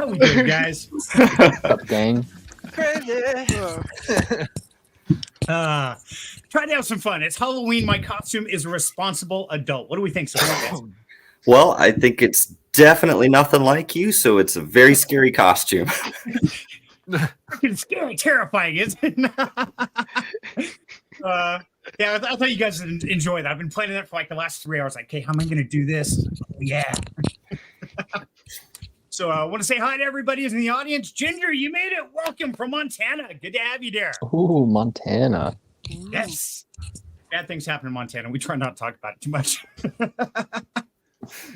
How we doing, guys? What's up, gang? Trying to have some fun. It's Halloween. My costume is a responsible adult. What do we think so far, guys? Well, I think it's definitely nothing like you, so it's a very scary costume. Freaking scary, terrifying, isn't it? Yeah, I thought you guys would enjoy that. I've been planning that for like the last 3 hours. Like, okay, how am I going to do this? Yeah. So I want to say hi to everybody who's in the audience. Ginger, you made it. Welcome from Montana. Good to have you there. Ooh, Montana. Yes. Bad things happen in Montana. We try not to talk about it too much.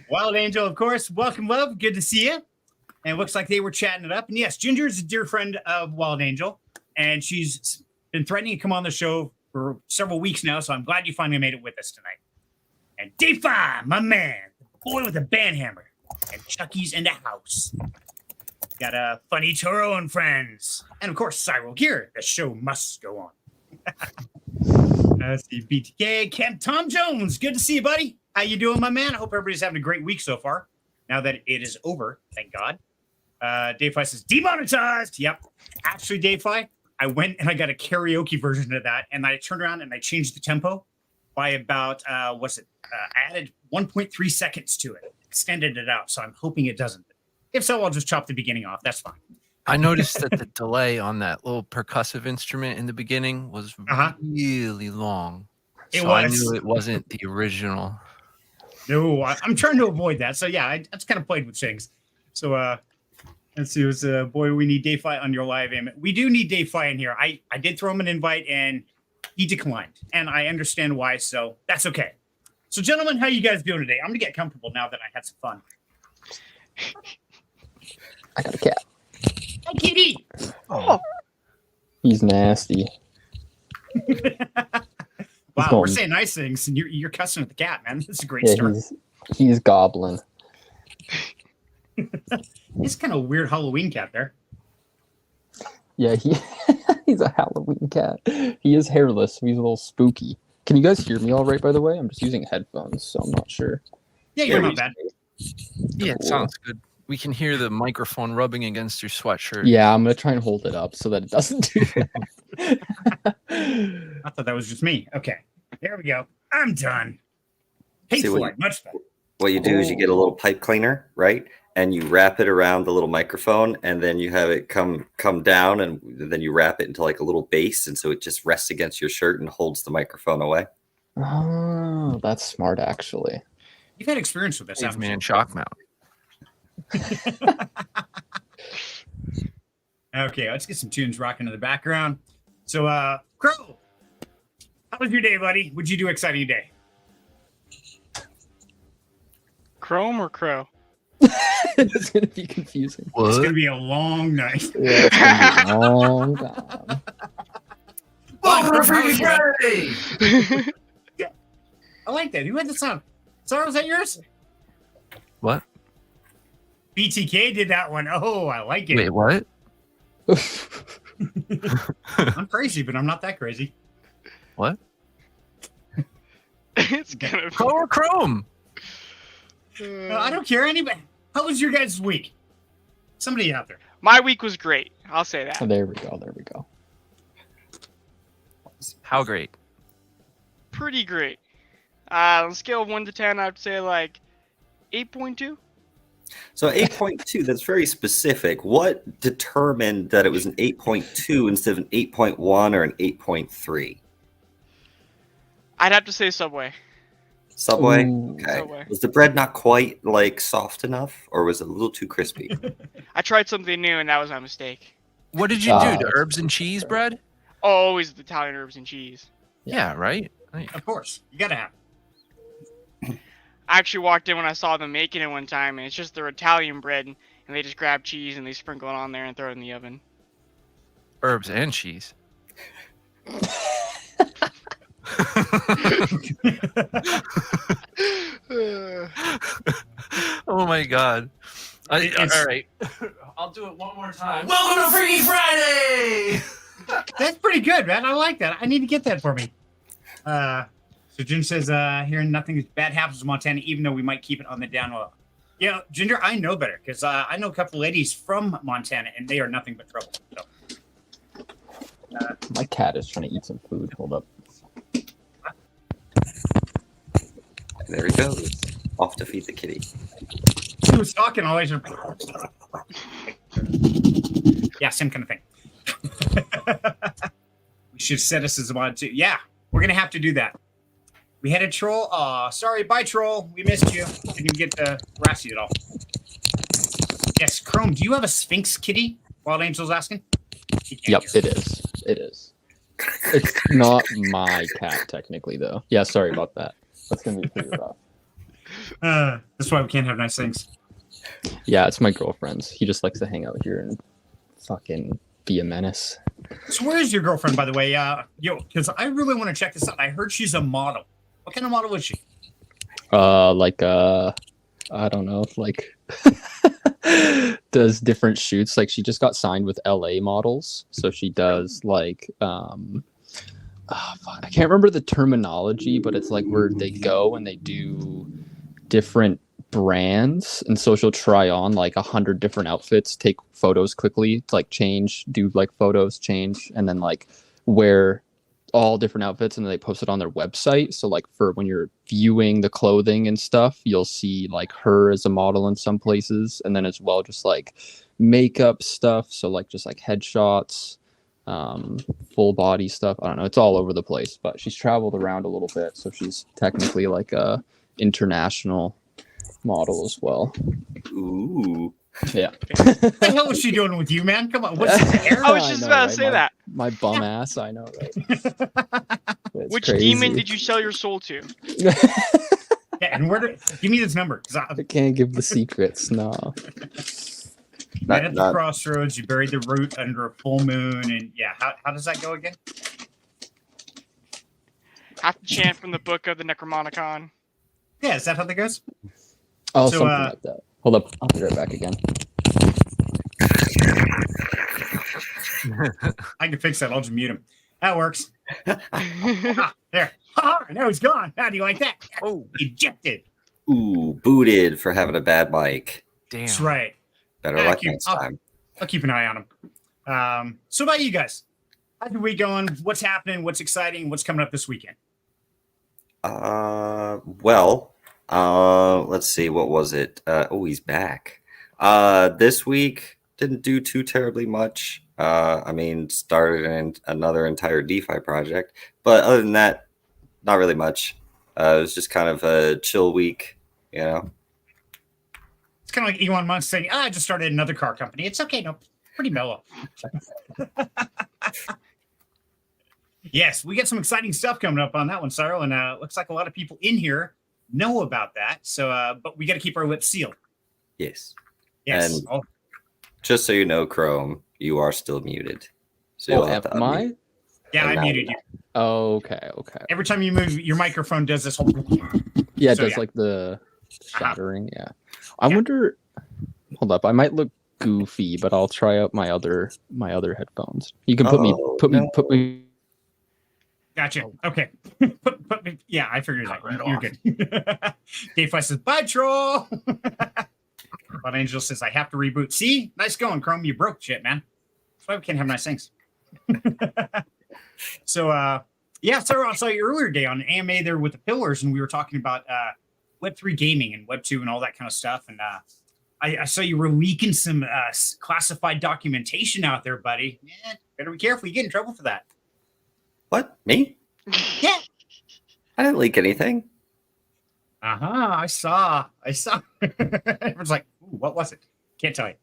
Wild Angel, of course. Welcome, love. Good to see you. And it looks like they were chatting it up. And yes, Ginger is a dear friend of Wild Angel. And she's been threatening to come on the show for several weeks now. So I'm glad you finally made it with us tonight. And D5, my man, the boy with the band hammer. And Chucky's in the house. Got a Funny Toro and friends. And of course, Cyril Gear. The show must go on. Let's see, BTK, Kemp, Tom Jones. Good to see you, buddy. How you doing, my man? I hope everybody's having a great week so far. Now that it is over, thank God. Dave Fi says, demonetized. Yep. Actually, Dave Fi, I went and I got a karaoke version of that, and I turned around and I changed the tempo by about, I added 1.3 seconds to it. Extended it out, so I'm hoping it doesn't. If so, I'll just chop the beginning off. That's fine. I noticed that the delay on that little percussive instrument in the beginning was really long. So I knew it wasn't the original. No, I'm trying to avoid that. So yeah, I just kind of played with things. So let's see. It was boy, we need Dave Fi on your live aim. We do need Dave Fi in here. I did throw him an invite and he declined, and I understand why. So that's okay. So gentlemen, how you guys doing today? I'm gonna get comfortable now that I had some fun. I got a cat. Hi, kitty. Oh. He's nasty. Wow, we're saying nice things, and you're cussing at the cat, man. This is a great start. He's goblin. He's kind of a weird Halloween cat there. Yeah, he's a Halloween cat. He is hairless, so he's a little spooky. Can you guys hear me all right, by the way? I'm just using headphones, so I'm not sure. Yeah, you're not bad. Yeah, it sounds good. We can hear the microphone rubbing against your sweatshirt. Yeah, I'm going to try and hold it up so that it doesn't do that. I thought that was just me. Okay, there we go. I'm done. Pay for it. Much better. What you do is you get a little pipe cleaner, right? And you wrap it around the little microphone, and then you have it come down, and then you wrap it into like a little base, and so it just rests against your shirt and holds the microphone away. Oh, that's smart, actually. You've had experience with this, haven't you? Shock mount. Okay, let's get some tunes rocking in the background. So, Crow, how was your day, buddy? What'd you do exciting today? Chrome or Crow? It's going to be confusing. What? It's going to be a long night. Yeah, it's going to be a long time. Welcome to Freaky Friday! Yeah, I like that. Who had the song? Sorry, was that yours? What? BTK did that one. Oh, I like it. Wait, what? I'm crazy, but I'm not that crazy. What? It's gonna be Crow or Chrome? I don't care. Anybody. How was your guys' week? Somebody out there. My week was great. I'll say that. Oh, there we go. There we go. How great? Pretty great. On a scale of 1 to 10, I'd say like 8.2. So 8.2, that's very specific. What determined that it was an 8.2 instead of an 8.1 or an 8.3? I'd have to say Subway. Subway? Ooh. Okay. Subway. Was the bread not quite like soft enough, or was it a little too crispy? I tried something new, and that was my mistake. What did you do? The herbs and cheese bread? Always the Italian herbs and cheese. Yeah, right? Of course. You got to have it. I actually walked in when I saw them making it one time, and it's just their Italian bread, and they just grab cheese and they sprinkle it on there and throw it in the oven. Herbs and cheese. Oh my god. All right. I'll do it one more time. Welcome to Freaky Friday! That's pretty good, man. I like that. I need to get that for me. So Jim says, hearing nothing bad happens in Montana, even though we might keep it on the down low. Yeah, Ginger, I know better because I know a couple of ladies from Montana, and they are nothing but trouble. So. My cat is trying to eat some food. Hold up. There he goes. Off to feed the kitty. He was talking always. Yeah, same kind of thing. We should set us as a mod too. Yeah, we're gonna have to do that. We had a troll. Aw, sorry, bye troll. We missed you. Didn't even get to harass you at all. Yes, Chrome, do you have a Sphinx kitty? Wild Angel's asking. Yep, it is. It is. It's not my cat technically though. Yeah, sorry about that. That's gonna be pretty rough. That's why we can't have nice things. Yeah, it's my girlfriend's. He just likes to hang out here and fucking be a menace. So where is your girlfriend, by the way? Because I really want to check this out. I heard she's a model. What kind of model is she? I don't know, like does different shoots. Like she just got signed with LA Models, so she does like I can't remember the terminology, but it's like where they go and they do different brands, and so she'll try on like 100 different outfits, take photos quickly, like change, do like photos, change, and then like wear all different outfits, and then they post it on their website. So like for when you're viewing the clothing and stuff, you'll see like her as a model in some places, and then as well just like makeup stuff, so like just like headshots, full body stuff. I don't know, it's all over the place, but she's traveled around a little bit, so she's technically like a international model as well. Ooh. Yeah. What the hell was she doing with you, man? Come on, what's the hair? I was just about to say that. My bum ass, I know, right? Which crazy. demon did you sell your soul to? Yeah, and give me this number. I can't give the secrets, no. Right at the crossroads, you buried the root under a full moon, and yeah, how does that go again? Have to chant from the book of the Necromonicon. Yeah, is that how that goes? Oh, so, something like that. Hold up, I'll be right back again. I can fix that. I'll just mute him. That works. There. Now he's gone. How do you like that? Oh, ejected. Ooh, booted for having a bad mic. Damn. That's right. Better luck next time. I'll keep an eye on him. So about you guys, how's the week going? What's happening? What's exciting? What's coming up this weekend? Let's see. What was it? He's back. This week didn't do too terribly much. Started another entire DeFi project, but other than that, not really much. It was just kind of a chill week, you know. It's kind of like Elon Musk saying, I just started another car company. It's okay. No, pretty mellow. Yes, we got some exciting stuff coming up on that one, Cyril, and looks like a lot of people in here know about that. So, but we got to keep our lips sealed. Yes. Yes. And just so you know, Chrome, you are still muted. So you'll have to unmute. Yeah, I muted you. Okay. Every time you move, your microphone does this whole. Yeah, it does like the shattering. Yeah. I wonder. Hold up, I might look goofy, but I'll try out my other headphones. You can put me. Gotcha. Okay. put me. Yeah, I figured it out. You're good. Dave Flesh says, "Bye, troll." But Angel says, "I have to reboot." See, nice going, Chrome. You broke shit, man. That's why we can't have nice things. So, I saw you earlier today on AMA there with the Pillars, and we were talking about Web3 gaming and Web2 and all that kind of stuff. And I saw you were leaking some classified documentation out there, buddy. Yeah, better be careful. You get in trouble for that. What? Me? Yeah. I didn't leak anything. I saw. Everyone's like, ooh, what was it? Can't tell you.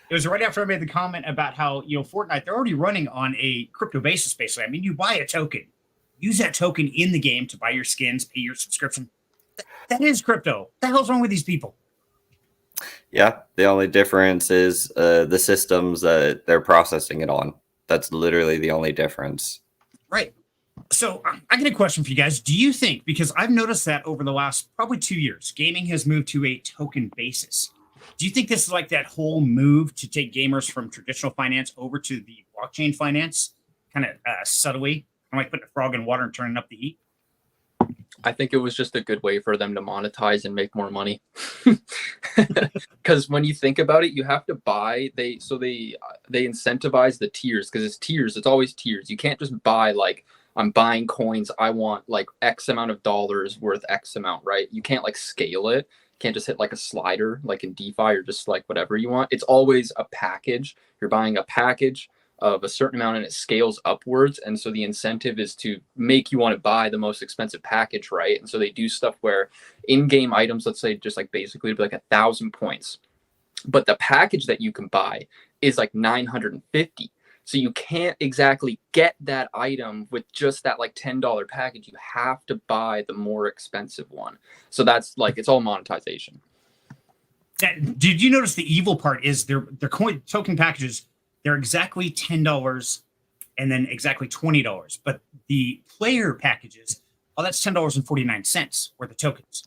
It was right after I made the comment about how, Fortnite, they're already running on a crypto basis, basically. I mean, you buy a token, use that token in the game to buy your skins, pay your subscription. That is crypto. What the hell's wrong with these people? Yeah, the only difference is the systems that they're processing it on. That's literally the only difference. Right. So I got a question for you guys. Do you think, because I've noticed that over the last probably 2 years, gaming has moved to a token basis. Do you think this is like that whole move to take gamers from traditional finance over to the blockchain finance kind of subtly? I'm like putting a frog in water and turning up the heat. I think it was just a good way for them to monetize and make more money. Because when you think about it, you have to buy. They incentivize the tiers because it's tiers. It's always tiers. You can't just buy like I'm buying coins. I want like X amount of dollars worth X amount, right? You can't like scale it. You can't just hit like a slider like in DeFi or just like whatever you want. It's always a package. You're buying a package of a certain amount and it scales upwards, and so the incentive is to make you want to buy the most expensive package, right? And so they do stuff where in-game items, let's say just like basically like 1,000 points, but the package that you can buy is like 950, so you can't exactly get that item with just that like $10 package. You have to buy the more expensive one. So that's like, it's all monetization. Did you notice the evil part is their coin token packages, they're exactly $10 and then exactly $20. But the player packages, that's $10.49 worth of tokens.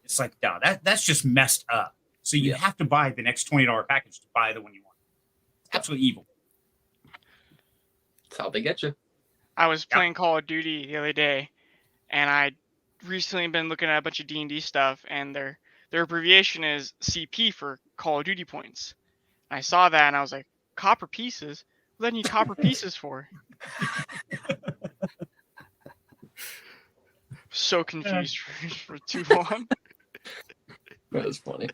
It's like, no, that's just messed up. So you have to buy the next $20 package to buy the one you want. It's absolutely evil. That's how they get you. I was playing Call of Duty the other day, and I recently been looking at a bunch of D&D stuff, and their abbreviation is CP for Call of Duty points. And I saw that, and I was like, copper pieces? What do I need copper pieces for? So confused for too long. That was funny.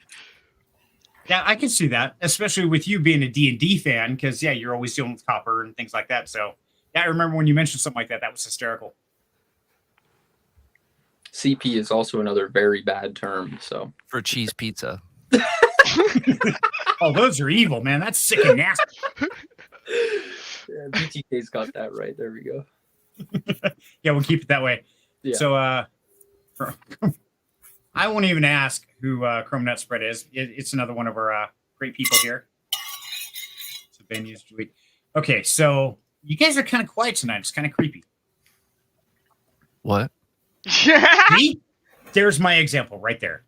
Yeah, I can see that, especially with you being a D&D fan, because, you're always dealing with copper and things like that. So, I remember when you mentioned something like that. That was hysterical. CP is also another very bad term. So For cheese pizza. Oh, those are evil, man. That's sick and nasty. Yeah, BTK's got that right. There we go. Yeah, we'll keep it that way. Yeah. So, I won't even ask who Chrome Nut Spread is. It's another one of our great people here. So Ben used to tweet. Okay, so you guys are kind of quiet tonight. It's kind of creepy. What? See? There's my example right there.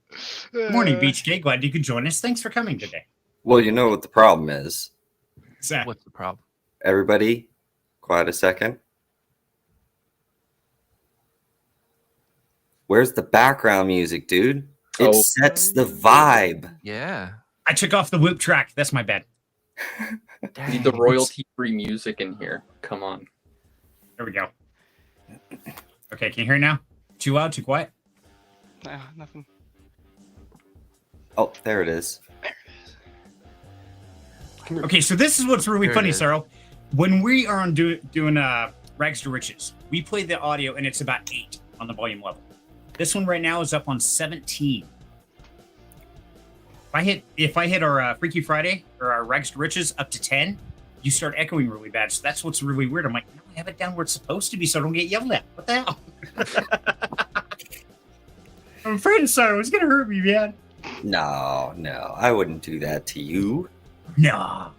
Morning, Beach Cake. Glad you could join us. Thanks for coming today. Well, you know what the problem is. Zach. What's the problem? Everybody, quiet a second. Where's the background music, dude? It sets the vibe. Yeah. I took off the loop track. That's my bad. Need the royalty-free music in here. Come on. There we go. Okay, can you hear now? Too loud, too quiet? No, nothing. Oh, there it is. Okay, so this is what's really There it funny, is. Sarah. When we are on doing Rags to Riches, we play the audio and it's about 8 on the volume level. This one right now is up on 17. If I hit our Freaky Friday or our Rags to Riches up to 10, you start echoing really bad. So that's what's really weird. I'm like, no, I have it down where it's supposed to be so I don't get yelled at. What the hell? I'm afraid of Sarah. It's gonna hurt me, man. No, I wouldn't do that to you. Nah.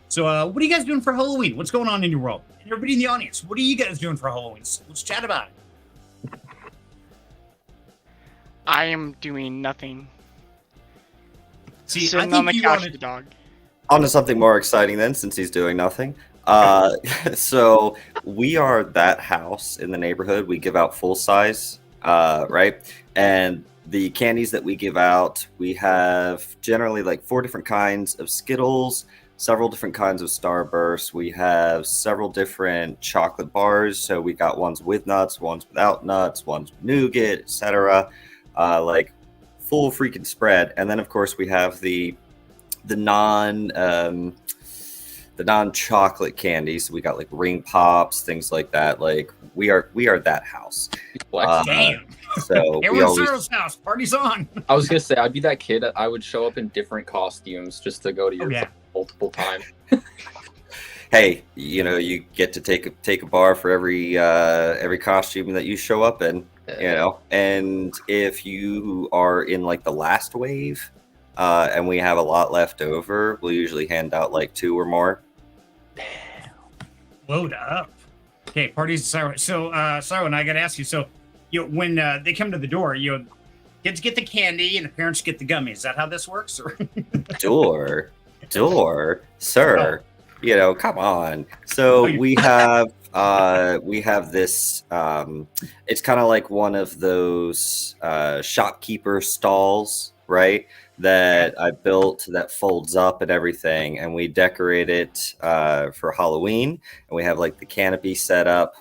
So, what are you guys doing for Halloween? What's going on in your world? And everybody in the audience, what are you guys doing for Halloween? So let's chat about it. I am doing nothing. See, Sitting I on the think you couch wanted with the dog. On to something more exciting then, since he's doing nothing. So we are that house in the neighborhood. We give out full size, right? And the candies that we give out, we have generally like 4 different kinds of Skittles, several different kinds of Starburst. We have several different chocolate bars. So we got ones with nuts, ones without nuts, ones with nougat, etc. Like full freaking spread. And then of course we have the non-chocolate candies. So we got like ring pops, things like that. Like we are that house. Damn. So Hey, we we're at always Cyril's house. Party's on. I was gonna say I'd be that kid. I would show up in different costumes just to go to your yeah. multiple times. Hey, you know, you get to take a bar for every costume that you show up in, you know. And if you are in like the last wave, and we have a lot left over, we'll usually hand out like 2 or more. Load up. Okay, party's Cyril. So, Cyril, I got to ask you. So, when they come to the door, kids get the candy and the parents get the gummies. Is that how this works? Or? Door, sir. You know, come on. So we have we have this. It's kind of like one of those shopkeeper stalls, right? That I built that folds up and everything, and we decorate it for Halloween. And we have like the canopy set up,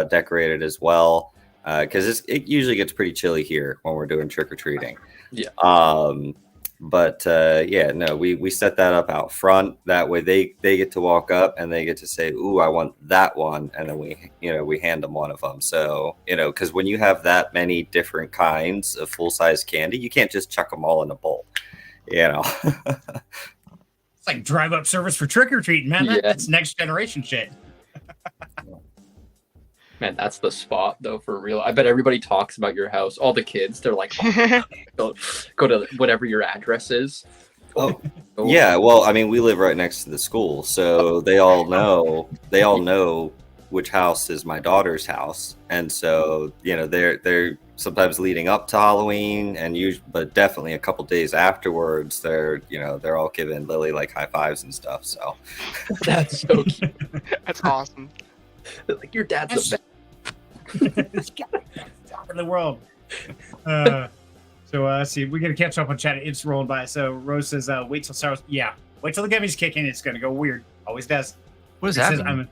decorated as well, because it usually gets pretty chilly here when we're doing trick or treating. Yeah. But yeah, no, we set that up out front. That way they get to walk up and they get to say, "Ooh, I want that one," and then we hand them one of them. So because when you have that many different kinds of full size candy, you can't just chuck them all in a bowl. It's like drive up service for trick or treating, man. Yeah. That's next generation shit. Man, that's the spot though, for real. I bet everybody talks about your house. All the kids, they're like, go to whatever your address is. Oh, yeah. Well, I mean, we live right next to the school, so they all know which house is my daughter's house, and so they're sometimes leading up to Halloween, but definitely a couple days afterwards, they're all giving Lily like high fives and stuff. So That's so cute. That's awesome. Like, your dad's the best. Top of the world. So let's see. We're gonna catch up on chat. It's rolling by. So Rose says, "Wait till Star Wars." Yeah, wait till the gummies kick in. It's gonna go weird. Always does. What does It that says, mean?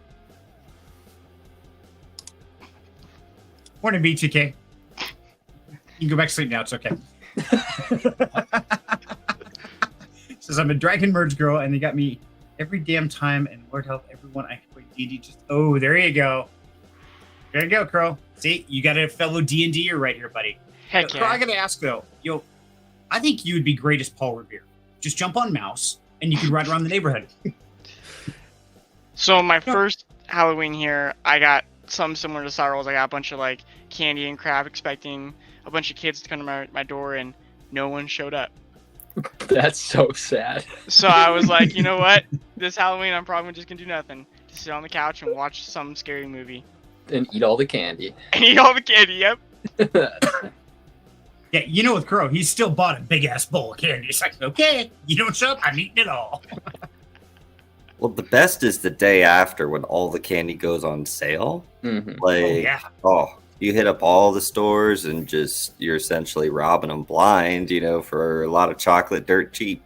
Morning, BTK. You can go back to sleep now. It's okay. Says I'm a Dragon Merge girl, and they got me every damn time. And Lord help everyone I can play D&D. There you go. There you go, Crow. See, you got a fellow D&D-er right here, buddy. Heck Crow, I yeah. gotta ask though, I think you would be great as Paul Revere. Just jump on Mouse, and you can ride around the neighborhood. So my first Halloween here, I got some similar to Cyrils. I got a bunch of like candy and crap, expecting a bunch of kids to come to my door, and no one showed up. That's so sad. So I was like, you know what? This Halloween, I'm probably just gonna do nothing. Just sit on the couch and watch some scary movie. And eat all the candy. And eat all the candy, yep. Yeah, with Crow, he's still bought a big-ass bowl of candy. It's like, okay, you don't show up, I'm eating it all. well, the best is the day after when all the candy goes on sale. Mhm. Like, you hit up all the stores and you're essentially robbing them blind, for a lot of chocolate dirt cheap.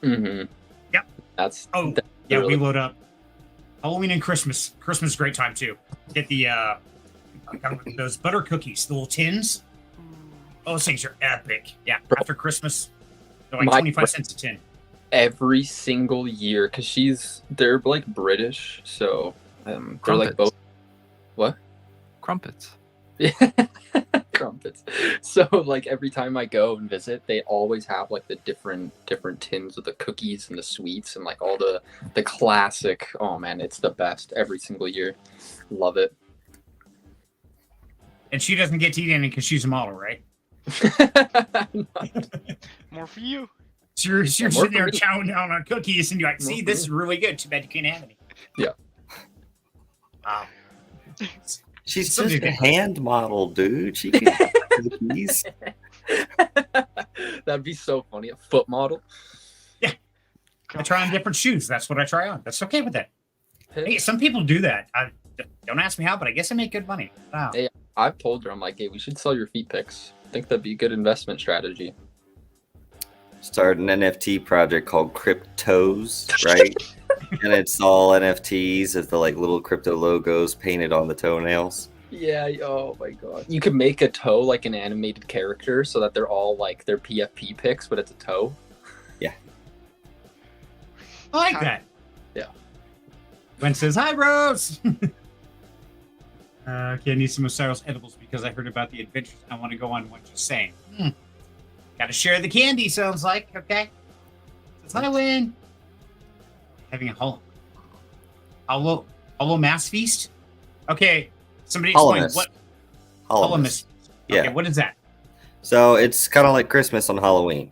Mhm. Yep. That's Yeah, really- we load up. Halloween and Christmas. Christmas is a great time, too. Get the, those butter cookies, the little tins. Oh, those things are epic. Yeah, Bro. after Christmas, they're like My 25 cents a tin. every single year, because they're like British, so they're like Crumpets. both. What? Crumpets. Crumpets. So like every time I go and visit, they always have like the different tins of the cookies and the sweets and like all the classic. Oh man, it's the best every single year. Love it. And she doesn't get to eat any because she's a model, right? More for you. So you're more sitting there for me. chowing down on cookies, and you're like, More see, for this me. is really good. Too bad you can't have any. Yeah. Wow. She's Somebody just a did. hand model, dude. She can have cookies. That'd be so funny. A foot model. I try on different shoes. That's what I try on. That's okay with that. Hey, some people do that. Don't ask me how, but I guess I make good money. Wow. Hey. I've told her, I'm like, hey, we should sell your feet pics. I think that'd be a good investment strategy. Start an NFT project called Cryptos, right? And it's all NFTs of the like little crypto logos painted on the toenails. Yeah, oh my god. You could make a toe like an animated character so that they're all like their PFP pics, but it's a toe. I like that. Yeah. Gwen says, hi, Rose. Okay, I need some Osiris edibles because I heard about the adventures I want to go on. What you're saying. Got to share the candy, sounds like. Okay. Says, hi, Win. Having a hollow mass feast? Okay. Somebody explain Holomas. what Holomas. Holomas. Yeah. Okay, what is that? So it's kind of like Christmas on Halloween.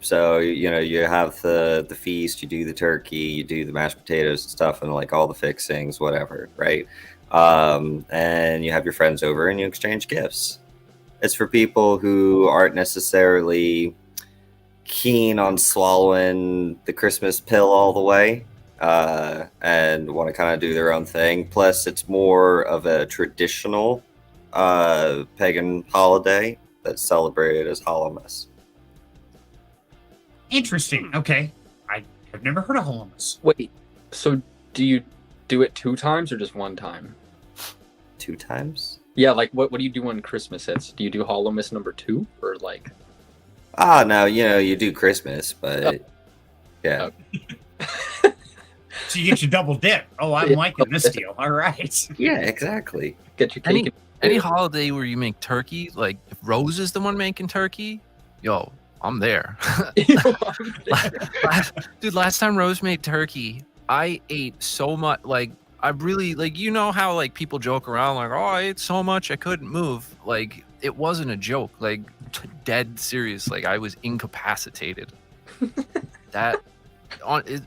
So you have the feast, you do the turkey, you do the mashed potatoes and stuff, and like all the fixings, whatever, right? And you have your friends over and you exchange gifts. It's for people who aren't necessarily keen on swallowing the Christmas pill all the way. and want to kind of do their own thing. Plus, it's more of a traditional pagan holiday that's celebrated as Holomas. Interesting. Okay. I've never heard of Holomas. Wait, so do you do it 2 times or just 1 time? 2 times? Yeah, like what do you do when Christmas hits? Do you do Holomas number 2 or like? No, you do Christmas, but yeah. So you get your double dip. Oh, I'm liking this deal. All right. Yeah, exactly. Get your cake. Any holiday where you make turkey, like if Rose is the one making turkey, yo, I'm there. Last time Rose made turkey, I ate so much. Like I really like, how like people joke around like, oh, I ate so much I couldn't move. Like it wasn't a joke. Like dead serious. Like I was incapacitated. It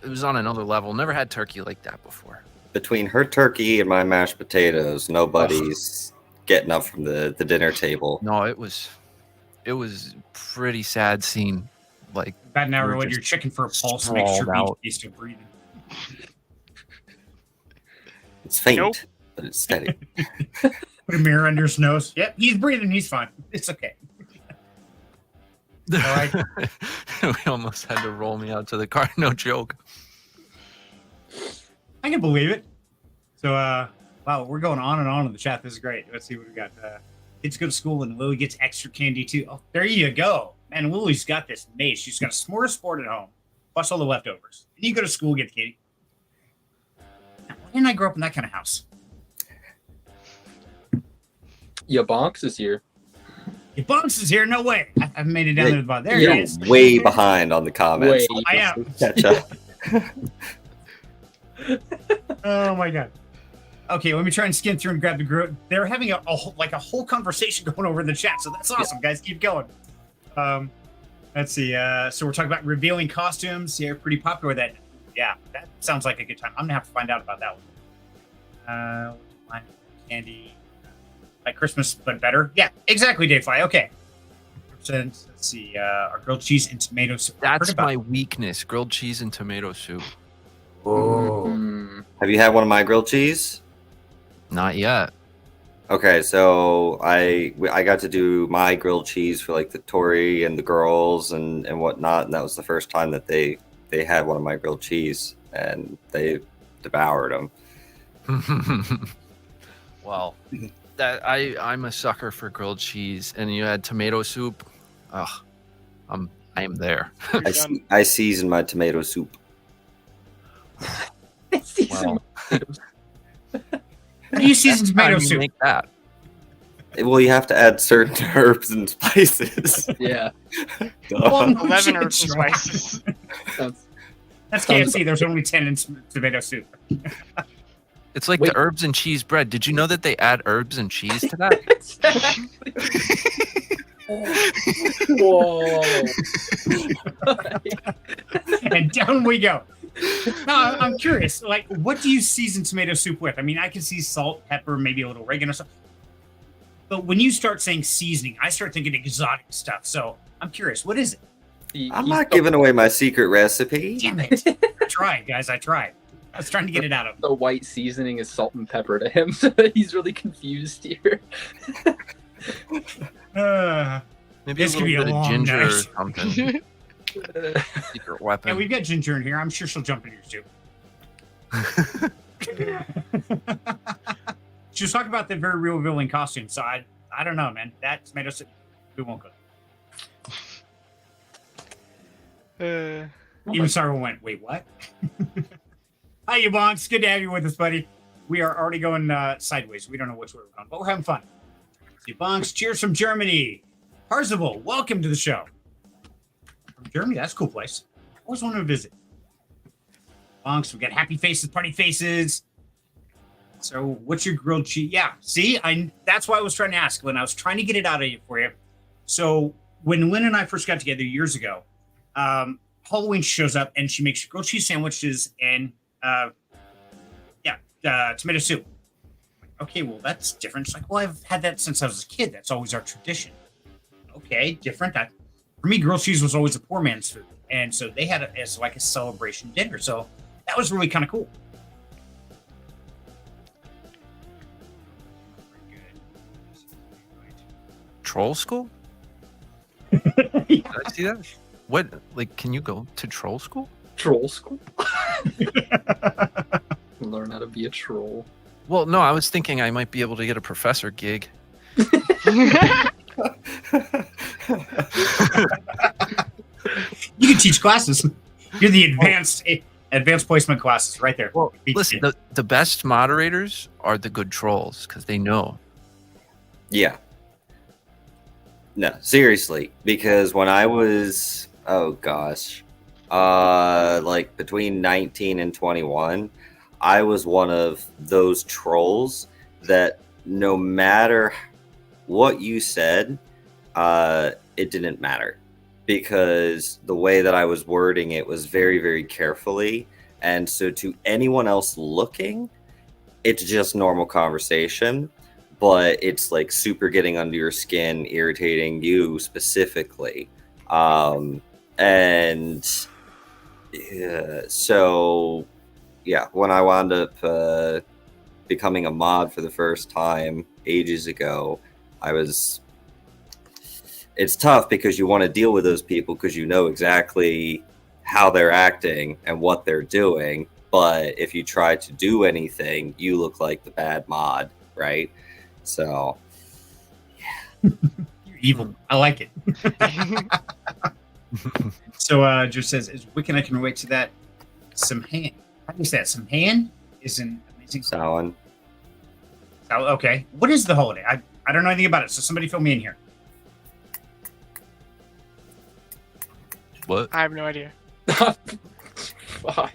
was on another level. Never had turkey like that before. Between her turkey and my mashed potatoes, nobody's getting up from the dinner table. No, it was pretty sad scene. Like about an hour when you're checking for a pulse, make sure he's still breathing. It's faint, but it's steady. Put a mirror under his nose. Yep, he's breathing. He's fine. It's okay. All right. We almost had to roll me out to the car. No joke. I can believe it. So, wow, we're going on and on in the chat. This is great. Let's see what we got. Kids go to school and Lily gets extra candy too. Oh, there you go. Man, Lily's got this mace. She's got a smorgasbord at home, plus all the leftovers. And you go to school, get the candy. Now, why didn't I grow up in that kind of house? Yeah, Bonks is here. Your Bunks is here. No way. I've made it down to the bottom. There You're he is. way behind on the comments. I am. Catch up. Oh my god. Okay, let me try and skim through and grab the group. They're having a whole conversation going over in the chat, so that's awesome, guys. Keep going. Let's see. So we're talking about revealing costumes. Yeah, pretty popular. That sounds like a good time. I'm gonna have to find out about that one. Candy, like Christmas, but better. Yeah, exactly, Dave Fly. Okay. Let's see. Our grilled cheese and tomato soup. That's my weakness: grilled cheese and tomato soup. Oh. Have you had one of my grilled cheese? Not yet. Okay, so I got to do my grilled cheese for like the Tori and the girls and whatnot, and that was the first time that they had one of my grilled cheese, and they devoured them. Well, I'm a sucker for grilled cheese, and you had tomato soup. I am there. I season my tomato soup. Well, How do you season tomato soup? Make that. Well, you have to add certain herbs and spices. Yeah. Well, 11 herbs and spices. That's KFC. There's only 10 in tomato soup. It's like the herbs and cheese bread. Did you know that they add herbs and cheese to that? Whoa. And down we go. Now, I'm curious, like, what do you season tomato soup with? I mean, I can see salt, pepper, maybe a little oregano stuff. But when you start saying seasoning, I start thinking exotic stuff. So I'm curious, what is it? I'm not giving away my secret recipe. Damn it. I tried, guys. I tried. I was trying to get it out of him. The white seasoning is salt and pepper to him, so he's really confused here. Maybe This a could be little a bit of long ginger night. or something. Secret weapon. And we've got ginger in here. I'm sure she'll jump in yours too. She was talking about the very real villain costume. So I don't know, man. That tomato soup, we won't cook. Even Sarah went, wait, what? Hi, you bonks. Good to have you with us, buddy. We are already going sideways. We don't know which way we're going, but we're having fun. You bonks, cheers from Germany. Parzival, welcome to the show. From Germany, that's a cool place. I always wanted to visit. Bonks, we got happy faces, party faces. So, what's your grilled cheese? Yeah, see, that's why I was trying to ask when I was trying to get it out of you for you. So, when Lynn and I first got together years ago, Halloween shows up and she makes grilled cheese sandwiches and tomato soup. Okay, well, that's different. It's like, well, I've had that since I was a kid. That's always our tradition. Okay, different. For me, grilled cheese was always a poor man's food. And so they had it as like a celebration dinner. So that that was really kind of cool. Troll school? Did I see that? What? Like, can you go to troll school? Troll school. Learn how to be a troll. Well, no, I was thinking I might be able to get a professor gig. You can teach classes. You're the advanced placement classes right there. Well, listen, the best moderators are the good trolls because they know. Yeah. No, seriously, because when I was, like between 19 and 21, I was one of those trolls that no matter what you said, it didn't matter, because the way that I was wording it was very, very carefully. And so to anyone else looking, it's just normal conversation, but it's like super getting under your skin, irritating you specifically. So yeah, when I wound up becoming a mod for the first time ages ago, it's tough because you want to deal with those people because you know exactly how they're acting and what they're doing. But if you try to do anything, you look like the bad mod, right? So, yeah. You're evil. I like it. So, just says, is Wiccan, I can relate to that. Samhain. How do you say that? Samhain is an amazing Samhain. Oh, okay. What is the holiday? I don't know anything about it, so somebody fill me in here. What? I have no idea. I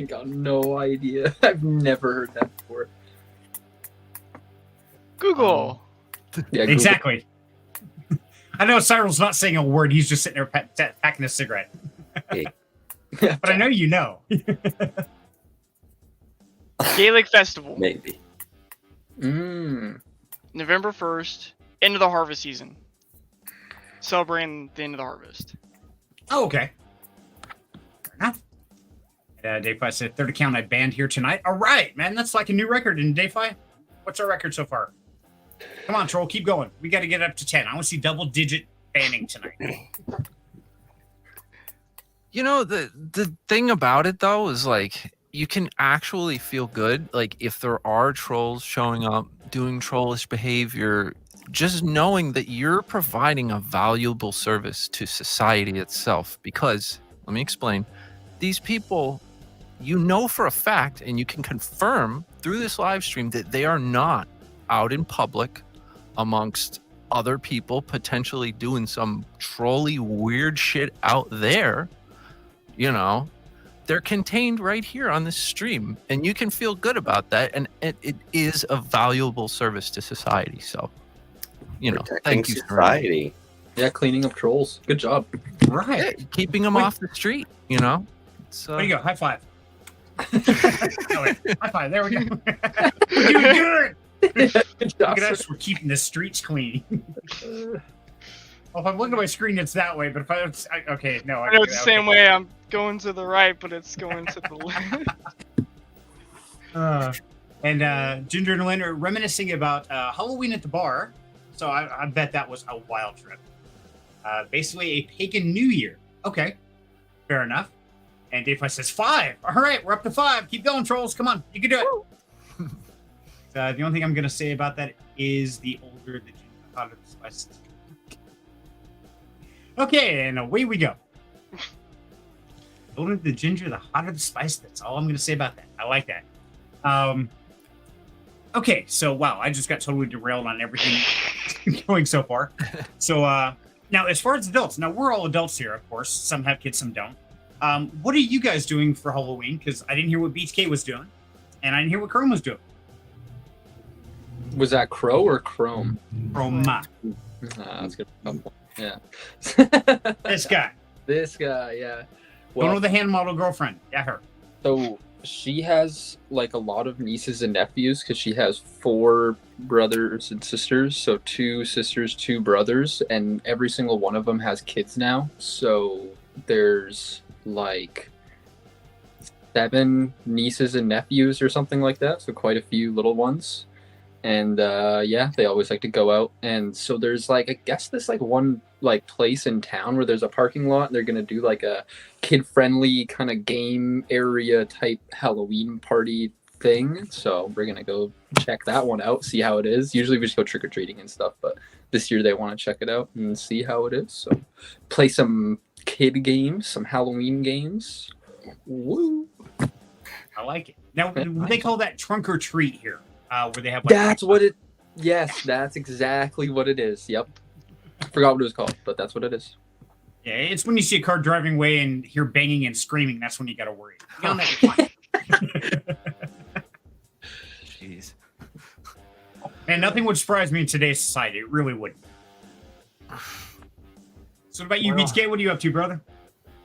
got no idea. I've never heard that before. Google. Yeah, exactly. I know Cyril's not saying a word. He's just sitting there packing a cigarette. But I know you know. Gaelic Festival. Maybe. November 1st, end of the harvest season. Celebrating the end of the harvest. Oh, okay. Fair enough. Dave Fi said, third account I banned here tonight. All right, man. That's like a new record in Dave Fi. What's our record so far? Come on, Troll. Keep going. We got to get up to 10. I want to see double-digit banning tonight. You know, the thing about it, though, is like you can actually feel good. Like if there are trolls showing up, doing trollish behavior, just knowing that you're providing a valuable service to society itself. Because, let me explain, these people, you know for a fact, and you can confirm through this live stream that they are not out in public amongst other people potentially doing some trolly weird shit out there. You know, they're contained right here on this stream, and you can feel good about that, and it is a valuable service to society. So, you know, thank you, society. Yeah, cleaning up trolls. Good job. Right. Yeah, keeping them off the street, you know. There you go. High five. High five. There we go. We're doing good. Look at us. We're keeping the streets clean. Well, if I'm looking at my screen, it's that way. But if okay, no. I know it's the same way. I'm going to the right, but it's going to the left. And Ginger and Lynn are reminiscing about Halloween at the bar. So I bet that was a wild trip. Basically, a pagan New Year. Okay, fair enough. And Dave says 5. All right, we're up to 5. Keep going, trolls. Come on, you can do it. The only thing I'm going to say about that is the older the ginger, the hotter the spice. Okay, and away we go. The older the ginger, the hotter the spice. That's all I'm going to say about that. I like that. Okay, so wow, I just got totally derailed on everything going so far. So now, as far as adults, now we're all adults here, of course. Some have kids, some don't. What are you guys doing for Halloween? Because I didn't hear what BTK was doing, and I didn't hear what Chrome was doing. Was that Crow or Chrome? Chrome. That's good. Yeah. This guy. This guy, yeah. Well, don't know the hand model girlfriend. Yeah, her. So she has like a lot of nieces and nephews because she has 4 brothers and sisters. So 2 sisters, 2 brothers, and every single one of them has kids now. So there's like 7 nieces and nephews or something like that, so quite a few little ones. And yeah, they always like to go out. And so there's like, I guess this like one like place in town where there's a parking lot, and they're gonna do like a kid-friendly kind of game area type Halloween party thing. So we're gonna go check that one out, see how it is. Usually we just go trick-or-treating and stuff, but this year they want to check it out and see how it is. So play some kid games, some Halloween games. Woo! I like it. Now, they call that trunk or treat here, where they have. That's what it. Yes, that's exactly what it is. Yep. Forgot what it was called, but that's what it is. Yeah, it's when you see a car driving away and hear banging and screaming. That's when you got to worry. Beyond that, you're fine. Jeez. And nothing would surprise me in today's society. It really wouldn't. So, what about you, Well- BTK? What are you up to, brother?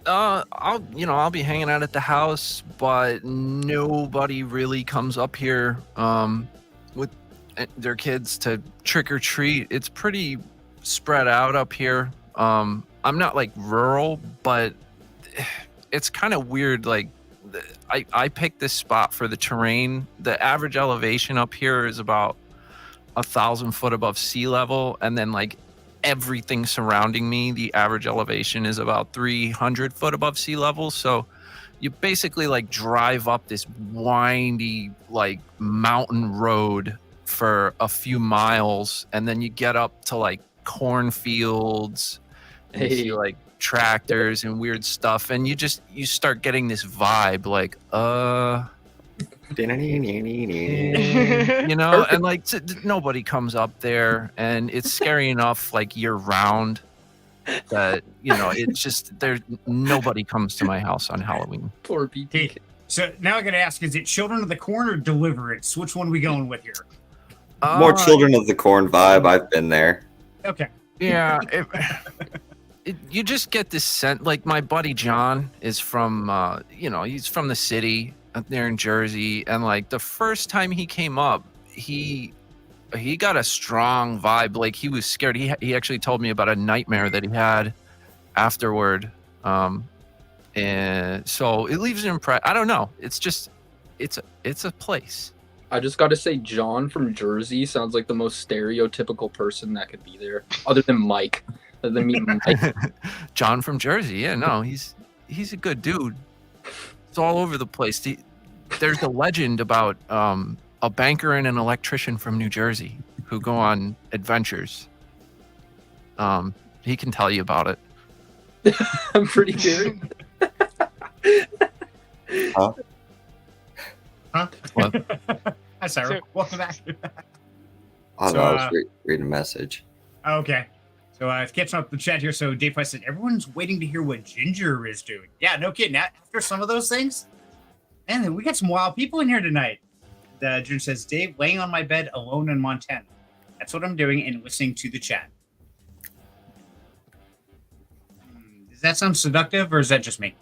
I'll be hanging out at the house, but nobody really comes up here with their kids to trick or treat. It's pretty spread out up here. I'm not like rural, but it's kind of weird. Like I picked this spot for the terrain. The average elevation up here is about 1,000 foot above sea level, and then like everything surrounding me, the average elevation is about 300 foot above sea level. So you basically like drive up this windy like mountain road for a few miles, and then you get up to like cornfields and you see like tractors and weird stuff, and you start getting this vibe like and like nobody comes up there, and it's scary enough like year round that it's just nobody comes to my house on Halloween. Poor BTK. So now I got to ask: is it Children of the Corn or Deliverance? Which one are we going with here? More Children of the Corn vibe. I've been there. Okay. Yeah. You just get this sense. Like my buddy John is from, he's from the city up there in Jersey, and like the first time he came up, he got a strong vibe. Like he was scared. He actually told me about a nightmare that he had afterward. And so it leaves an impression. I don't know. It's just, it's a place. I just got to say, John from Jersey sounds like the most stereotypical person that could be there, other than Mike. Other than me, Mike. John from Jersey. Yeah, no, he's a good dude. It's all over the place. There's a legend about a banker and an electrician from New Jersey who go on adventures. He can tell you about it. I'm pretty curious. Huh? What? Hi, Sarah. Welcome back. Oh, So, no, I was reading a message. Okay. So catching up the chat here. So Dave said everyone's waiting to hear what Ginger is doing. Yeah, no kidding. After some of those things, man, we got some wild people in here tonight. Ginger says, Dave, laying on my bed alone in Montana. That's what I'm doing and listening to the chat. Does that sound seductive, or is that just me?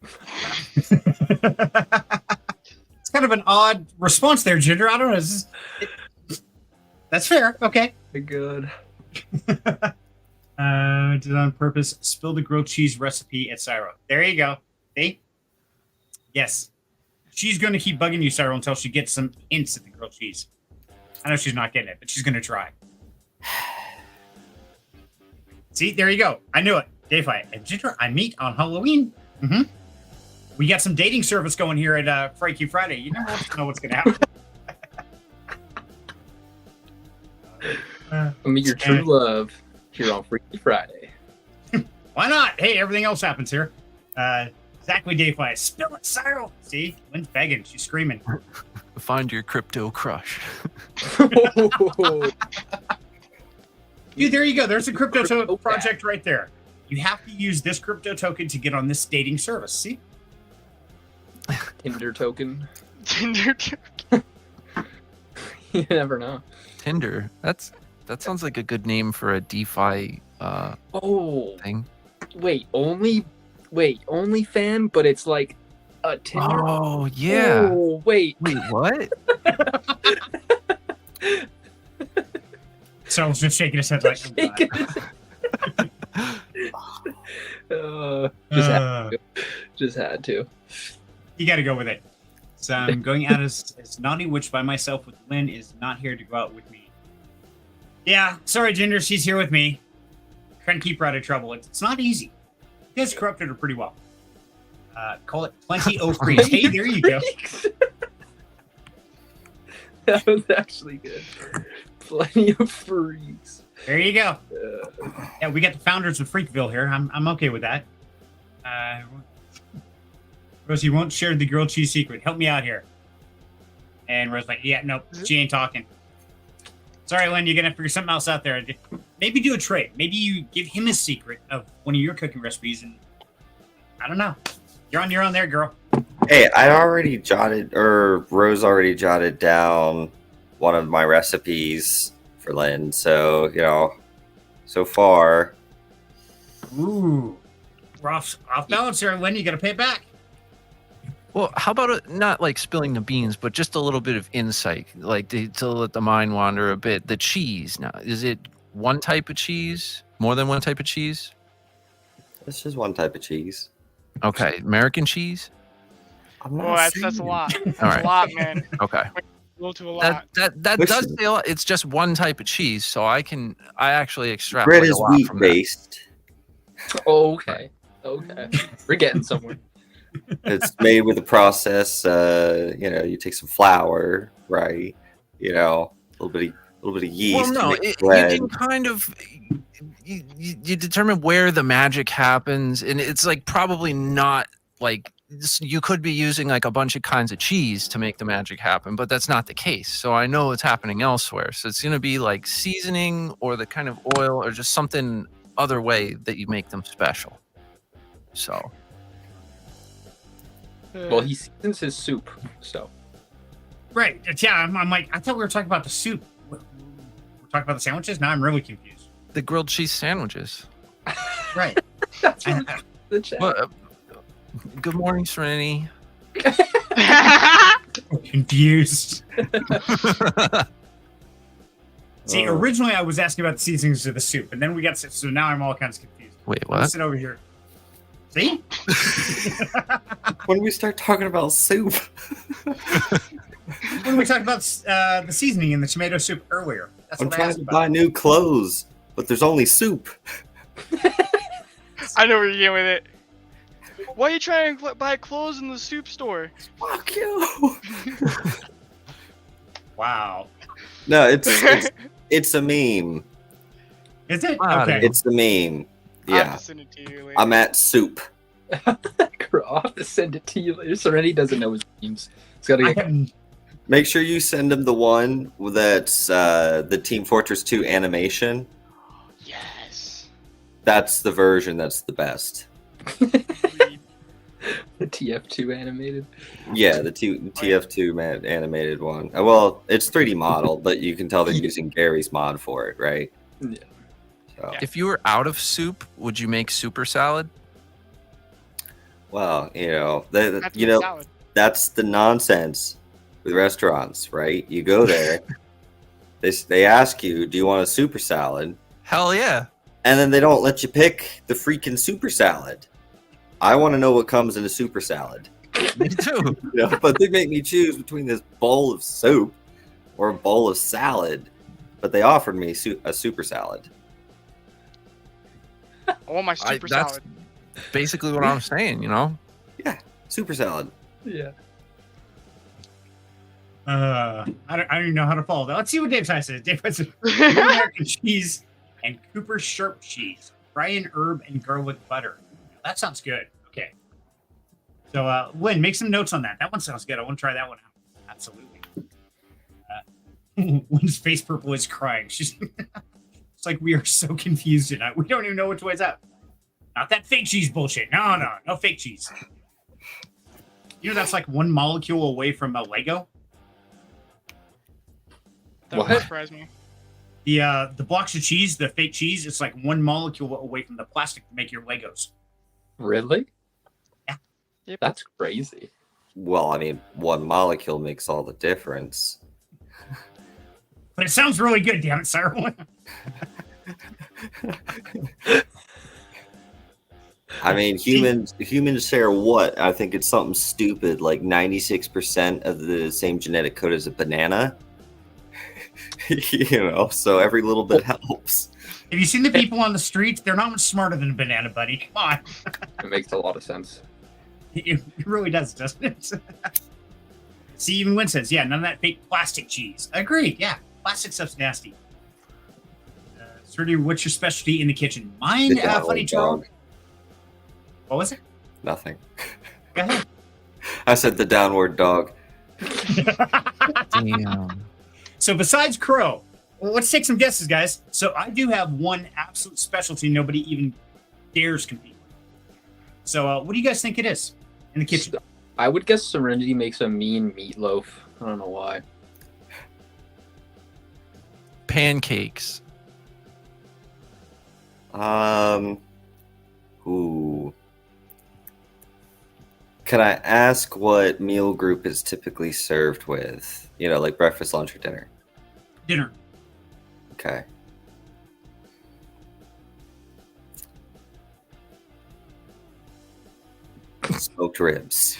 It's kind of an odd response there, Ginger. I don't know. That's fair. Okay. Good. Did on purpose spill the grilled cheese recipe at Cyro. There you go. See? Yes. She's going to keep bugging you, Cyro, until she gets some hints at the grilled cheese. I know she's not getting it, but she's going to try. See? There you go. I knew it. Dave and Ginger, I meet on Halloween. Mm-hmm. We got some dating service going here at Freaky Friday. You never know what's going to happen. Meet your true love here on Freaky Friday. Why not? Hey, everything else happens here. Exactly, Dave. Spill it, Cyril. See, Lynn's begging. She's screaming. Find your crypto crush. Dude, there you go. There's a crypto token project right there. You have to use this crypto token to get on this dating service. See? Tinder token. Tinder. You never know. Tinder. That sounds like a good name for a DeFi thing. Wait, only fan, but it's like a Tinder. Oh yeah. Oh, wait, what? So I was just shaking his head like, just had to. You got to go with it. So I'm going out as naughty witch by myself with Lynn is not here to go out with me. Yeah, sorry, Ginger. She's here with me. Trying to keep her out of trouble. It's not easy. You guys corrupted her pretty well. Call it plenty of freaks. Hey, there you go. That was actually good. Plenty of freaks. There you go. Yeah, we got the founders of Freakville here. I'm okay with that. Rosie won't share the grilled cheese secret. Help me out here. And Rose's like, yeah, nope, she ain't talking. Sorry, Lynn, you're gonna figure something else out there. Maybe do a trade. Maybe you give him a secret of one of your cooking recipes, and I don't know. You're on your own there, girl. Hey, Rose already jotted down one of my recipes for Lynn. So, so far. Ooh. We're off balance here, Lynn. You gotta pay it back. Well, how about not like spilling the beans, but just a little bit of insight, like to let the mind wander a bit. The cheese now, is it one type of cheese? More than one type of cheese? It's just one type of cheese. Okay, American cheese. I'm not Oh, that's saying- a lot. That's All right. a lot, man. Okay, A little to a lot. that does Listen. say a lot. It's just one type of cheese, so I actually extrapolate Bread a is lot wheat from that. based. Okay. We're getting somewhere. It's made with a process. You take some flour, right? A little bit of yeast. Well, to no, make you bread. can kind of you determine where the magic happens, and it's like probably not like you could be using like a bunch of kinds of cheese to make the magic happen, but that's not the case. So I know it's happening elsewhere. So it's going to be like seasoning or the kind of oil or just something other way that you make them special. So Well, he seasons his soup, so. Right. Yeah, I'm like, I thought we were talking about the soup. We're talking about the sandwiches? Now I'm really confused. the grilled cheese sandwiches. Right. That's the chat. Well, good morning, Serenity. Confused. See, originally I was asking about the seasonings of the soup, and then we got so now I'm all kinds of confused. Wait, Let's what? sit over here. See? When do we start talking about soup? When we talked about the seasoning in the tomato soup earlier. That's I'm what I trying asked to about. buy new clothes, but there's only soup. I know where you're getting with it. Why are you trying to buy clothes in the soup store? Fuck you. Wow. No, it's a meme. Is it? Wow. Okay. It's the meme. I'll have Yeah, to send it to you later. I'm at soup. I'll have to send it to you later. Serenity doesn't know his names. It's gotta I get. have- Make sure you send him the one that's the Team Fortress 2 animation. Yes. That's the version that's the best. Agreed. The TF2 animated. Yeah, the TF2 animated one. Well, it's 3D modeled, but you can tell they're using Gary's mod for it, right? Yeah. So, If you were out of soup, would you make super salad? well, That's good salad. that's the nonsense with restaurants, right? You go there, they ask you, do you want a super salad? Hell yeah. And then they don't let you pick the freaking super salad. I want to know what comes in a super salad. Me too. But they make me choose between this bowl of soup or a bowl of salad. But they offered me a super salad. I want my super that's salad. basically what I'm saying, Super salad. Yeah. I don't even know how to follow that. Let's see what Dave says. Dave says American cheese and Cooper sharp cheese, Brian herb and garlic butter. That sounds good. Okay. So, Lynn, make some notes on that. That one sounds good. I want to try that one out. Absolutely. Lynn's face purple is crying. She's it's like we are so confused tonight. We don't even know which way's up. Not that fake cheese bullshit. No fake cheese. That's like one molecule away from a Lego. That What? would surprise me. The blocks of cheese, the fake cheese, it's like one molecule away from the plastic to make your Legos. Really? Yeah. Yep. That's crazy. Well, I mean, one molecule makes all the difference. But it sounds really good, damn it, Sarah. I mean, humans share what? I think it's something stupid, like 96% of the same genetic code as a banana. So every little bit helps. Have you seen the people on the streets? They're not much smarter than a banana, buddy. Come on. It makes a lot of sense. It really does, doesn't it? See, even Win says, yeah, none of that fake plastic cheese. Agreed. Yeah, plastic stuff's nasty. Sergey, what's your specialty in the kitchen? Mine, The downward funny dog. dog. What was it? Nothing. Go ahead. I said the downward dog. Damn. So besides crow, well, let's take some guesses, guys. So I do have one absolute specialty nobody even dares compete with. So what do you guys think it is in the kitchen? I would guess Serenity makes a mean meatloaf. I don't know why. Pancakes. Ooh. Can I ask what meal group is typically served with? Like breakfast, lunch, or dinner? Dinner. Okay. Smoked ribs.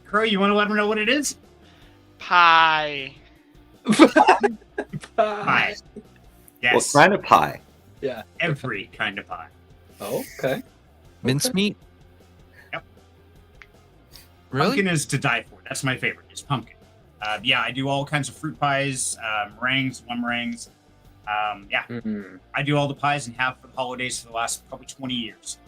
Crow, you want to let them know what it is? Pie. Pie. Yes. What kind of pie? Yeah. Every kind of pie. Oh, okay. Mincemeat. Yep. Really? Pumpkin is to die for. That's my favorite. Is pumpkin. Yeah, I do all kinds of fruit pies, meringues, one meringues. Yeah, Mm, I do all the pies and have for the holidays for the last probably 20 years.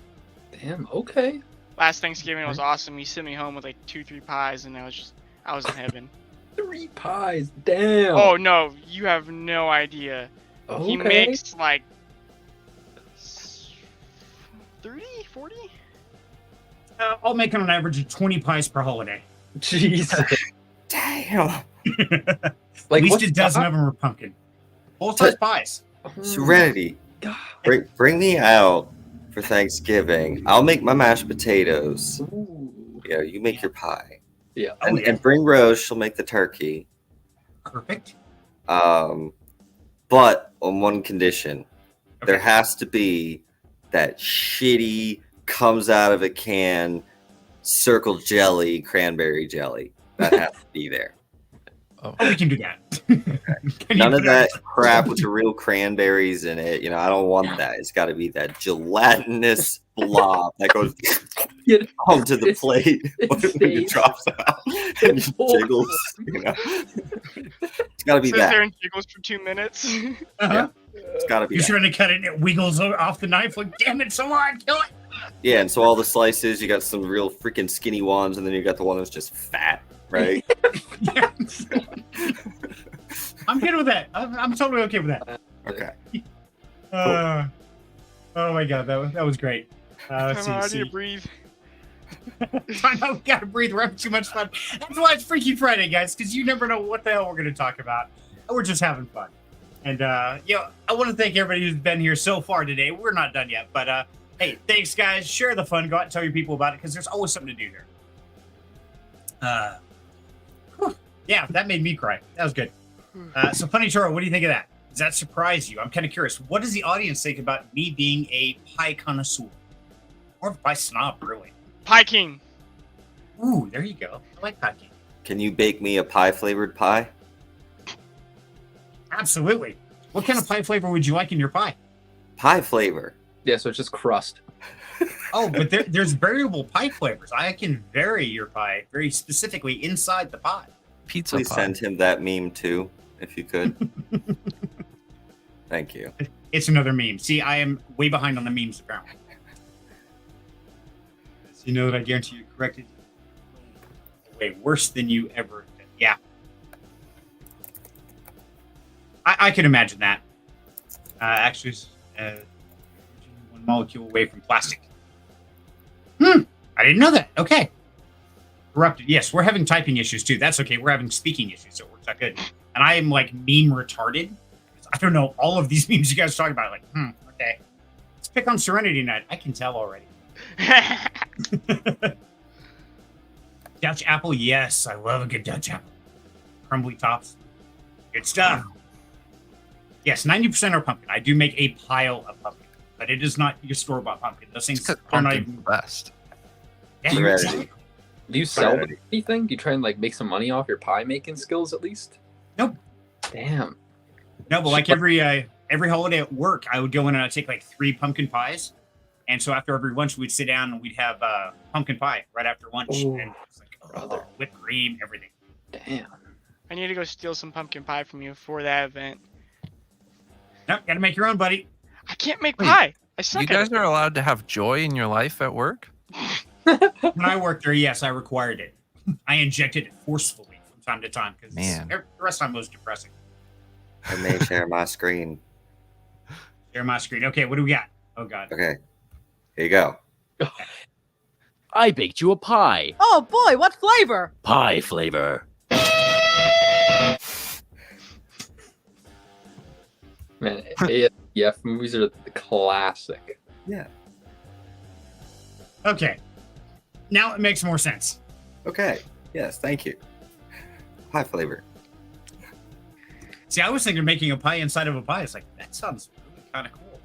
damn. Okay. Last Thanksgiving was awesome. He sent me home with like 2-3 pies, and I was in heaven. 3 pies. Damn. Oh no, you have no idea. okay. He makes like 30, 40? I'll make on an average of 20 pies per holiday. Jeez. Damn. At Like, least what's a dozen the- of them are pumpkin. Full size pies. Oh, Serenity. God. Bring me out for Thanksgiving. I'll make my mashed potatoes. Ooh. You make your pie. Yeah. Oh, yeah. And bring Rose, she'll make the turkey. Perfect. But on one condition. Okay. There has to be that shitty comes out of a can circle jelly, cranberry jelly. That has to be there. Oh, we can do that. Can None you of put that it- crap with the real cranberries in it. I don't want that. It's got to be that gelatinous blob that goes Get onto the plate it when it stays. drops out and just jiggles. It's got to be Sits there that. and jiggles for 2 minutes. Uh-huh. It's got to be You're that. trying to cut it and it wiggles off the knife like, damn it, so on, kill it. Yeah, and so all the slices, you got some real freaking skinny ones, and then you got the one that's just fat, right? Yeah. I'm good with that. I'm totally okay with that. Okay. Oh my god, that was great. Let's Come on, I see. need to breathe. I know we gotta breathe. We're having too much fun. That's why it's Freaky Friday, guys, because you never know what the hell we're gonna talk about. We're just having fun. And I want to thank everybody who's been here so far today. We're not done yet, but hey, thanks, guys. Share the fun. Go out and tell your people about it because there's always something to do here. Whew. Yeah, that made me cry. That was good. So, Funny Toro, what do you think of that? Does that surprise you? I'm kind of curious. What does the audience think about me being a pie connoisseur? Or a pie snob, really? Pie King. Ooh, there you go. I like pie king. Can you bake me a pie flavored pie? Absolutely. What kind of pie flavor would you like in your pie? Pie flavor. Yeah, so it's just crust. Oh, but there's variable pie flavors. I can vary your pie very specifically inside the pie. Pizza Please pie. send him that meme too, if you could. Thank you. It's another meme. See, I am way behind on the memes, apparently. So you know that I guarantee you corrected way worse than you ever did. Yeah. I can imagine that. Actually, one molecule away from plastic. I didn't know that. Okay. Corrupted. Yes, we're having typing issues too. That's okay. We're having speaking issues, so it works out good. And I am like meme retarded. I don't know all of these memes you guys talk about. Like, okay. Let's pick on Serenity Night. I can tell already. Dutch apple, yes, I love a good Dutch apple. Crumbly tops, good stuff. Yes, 90% are pumpkin. I do make a pile of pumpkin. but it is not your store-bought pumpkin. Those things It's 'cause are not pumpkin's even the best. Yeah, Serenity. Do you sell Serenity. anything? Do you try and like make some money off your pie making skills at least? Nope. Damn. No, but like every holiday at work, I would go in and I'd take like 3 pumpkin pies, and so after every lunch, we'd sit down and we'd have pumpkin pie right after lunch, Ooh, and it's like brother. whipped cream, everything. Damn. I need to go steal some pumpkin pie from you for that event. Nope, got to make your own, buddy. I can't make Wait, pie. I suck You at guys it. are allowed to have joy in your life at work? When I worked there, yes, I required it. I injected it forcefully from time to time because Man. the rest of the time was depressing. I may share my screen. Share my screen. Okay, what do we got? Oh God. Okay. Here you go. I baked you a pie. Oh boy, what flavor? Pie flavor. Man, ASDF movies are the classic. Yeah. Okay. Now it makes more sense. Okay. Yes. Thank you. Pie flavor. See, I was thinking of making a pie inside of a pie. It's like that sounds really kind of cool.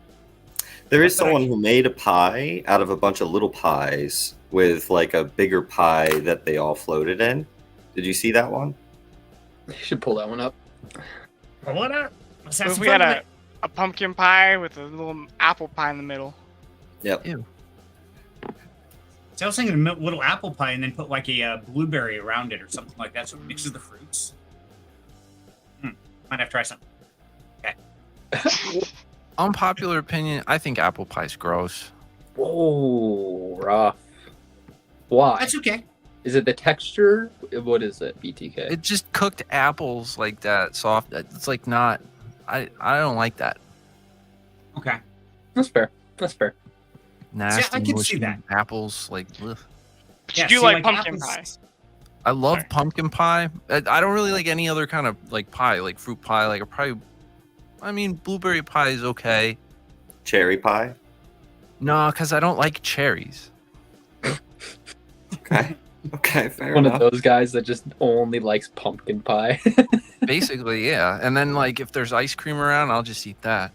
There is But I- someone who made a pie out of a bunch of little pies with like a bigger pie that they all floated in. Did you see that one? You should pull that one up. What up? Let's have What if some we fun had with it. a pumpkin pie with a little apple pie in the middle? Yep. So I was thinking a little apple pie and then put like a blueberry around it or something like that, so it mixes the fruits. Might have to try something. Unpopular opinion, I think apple pie's gross. Whoa, rough. Why? That's okay. Is it the texture? What is it, BTK? It just cooked apples like that soft. It's like not. I don't like that. Okay. That's fair. That's fair. Nasty, I can see mushy that. apples. Like, ugh. But Yeah, you do see, like pumpkin apples- pie. I love Sorry. pumpkin pie. I don't really like any other kind of like pie, like fruit pie. Like, I mean, blueberry pie is okay. Cherry pie. No, because I don't like cherries. Okay. Okay. Fair One enough. of those guys that just only likes pumpkin pie. Basically, yeah. And then like if there's ice cream around, I'll just eat that.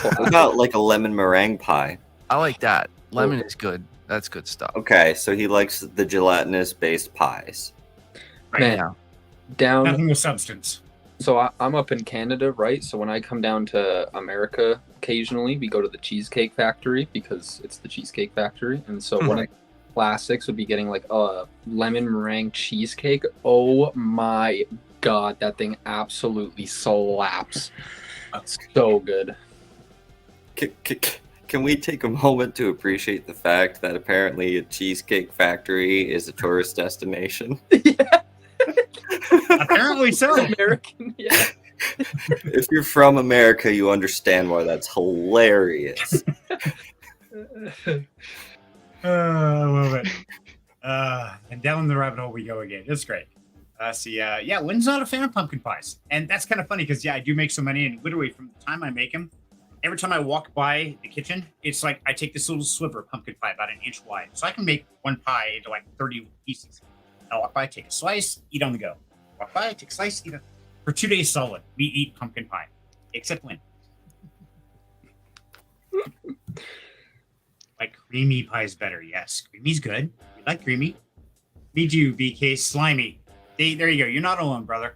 What about like a lemon meringue pie? I like that. Lemon is good. That's good stuff. Okay, so he likes the gelatinous based pies. Man, Yeah. down. Nothing with substance. So I'm up in Canada, right? So when I come down to America, occasionally we go to the Cheesecake Factory because it's the Cheesecake Factory, and so one of the classics would be getting like a lemon meringue cheesecake. Oh my god, that thing absolutely slaps. So good. Can we take a moment to appreciate the fact that apparently a Cheesecake Factory is a tourist destination? Yeah, Apparently so. American. Yeah. If you're from America, you understand why that's hilarious. I love it. And down the rabbit hole we go again. It's great. Yeah, Lynn's not a fan of pumpkin pies. And that's kind of funny because, yeah, I do make so many. And literally from the time I make them, every time I walk by the kitchen, it's like I take this little sliver of pumpkin pie about an inch wide. So I can make one pie into like 30 pieces. I walk by, take a slice, eat on the go. Walk by, take a slice, eat on. For 2 days solid, we eat pumpkin pie. Except Lynn. Like creamy pie is better. Yes, creamy's good. We like creamy. Me too, BK. Slimy. There you go. You're not alone, brother.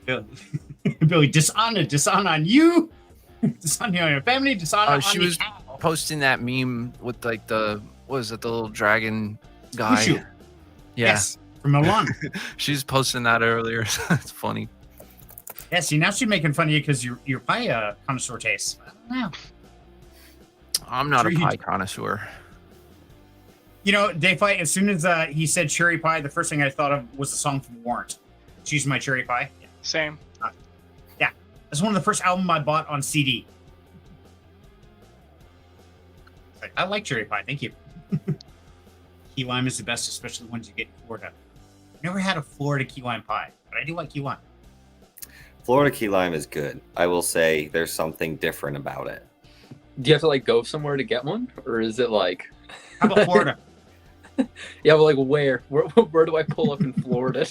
Billy, dishonor on you. Dishonor on your family. Dishonor on She the was cow. posting that meme with like the what is it, the little dragon guy? Mushu. Yeah, Yes, from Milan. she's posting that earlier. It's funny. Yeah, see, now she's making fun of you because your pie connoisseur taste. I don't know. I'm not Sure a you pie do. connoisseur. You know, Dave Fight, as soon as he said cherry pie, the first thing I thought of was the song from Warrant. Choose My Cherry Pie. Yeah. Same. That's one of the first albums I bought on CD. Like, I like cherry pie. Thank you. Key lime is the best, especially the ones you get in Florida. Never had a Florida key lime pie, but I do like key lime. Florida key lime is good. I will say there's something different about it. Do you have to like go somewhere to get one, or is it like? How about Florida? Yeah, but like where do I pull up in Florida?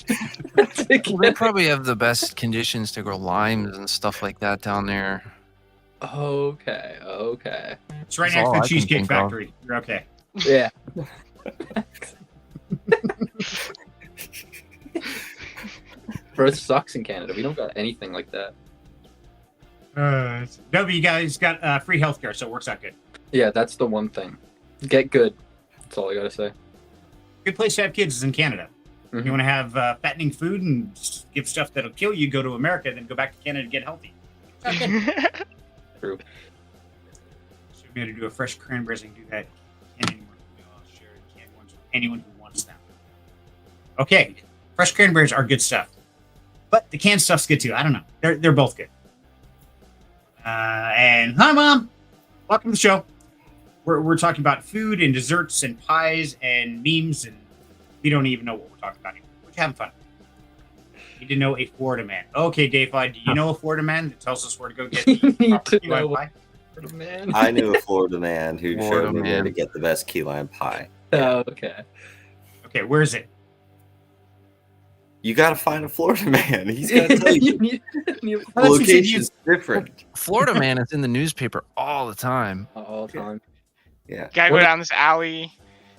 Well, they probably have the best conditions to grow limes and stuff like that down there. Okay. It's right That's next all to I the can Cheesecake think of. Factory. You're okay. Yeah. Bro, it sucks in Canada. We don't got anything like that. No, but you guys got free healthcare, so it works out good. Yeah, that's the one thing. Get good. That's all I gotta say. Good place to have kids is in Canada. Mhm. You want to have fattening food and give stuff that'll kill you, go to America, then go back to Canada to get healthy. True. Should be able to do a fresh cranberries and do that. Can't anymore. I'll share canned ones with anyone who wants them. Okay, fresh cranberries are good stuff, but the canned stuff's good too. I don't know. They're both good. And hi, Mom. Welcome to the show. We're talking about food and desserts and pies and memes, and we don't even know what we're talking about anymore. We're having fun. Need to know a Florida man. Okay, Dave, do you know a Florida man that tells us where to go get You need proper to key lime know. pie? Man. I knew a Florida man who Florida showed me where man. to get the best key lime pie. Oh, okay. Okay, where is it? You got to find a Florida man. He's got to tell you. You need The That's what you said, location's different. Florida man is in the newspaper all the time. all the time. Yeah. Gotta What go if- down this alley.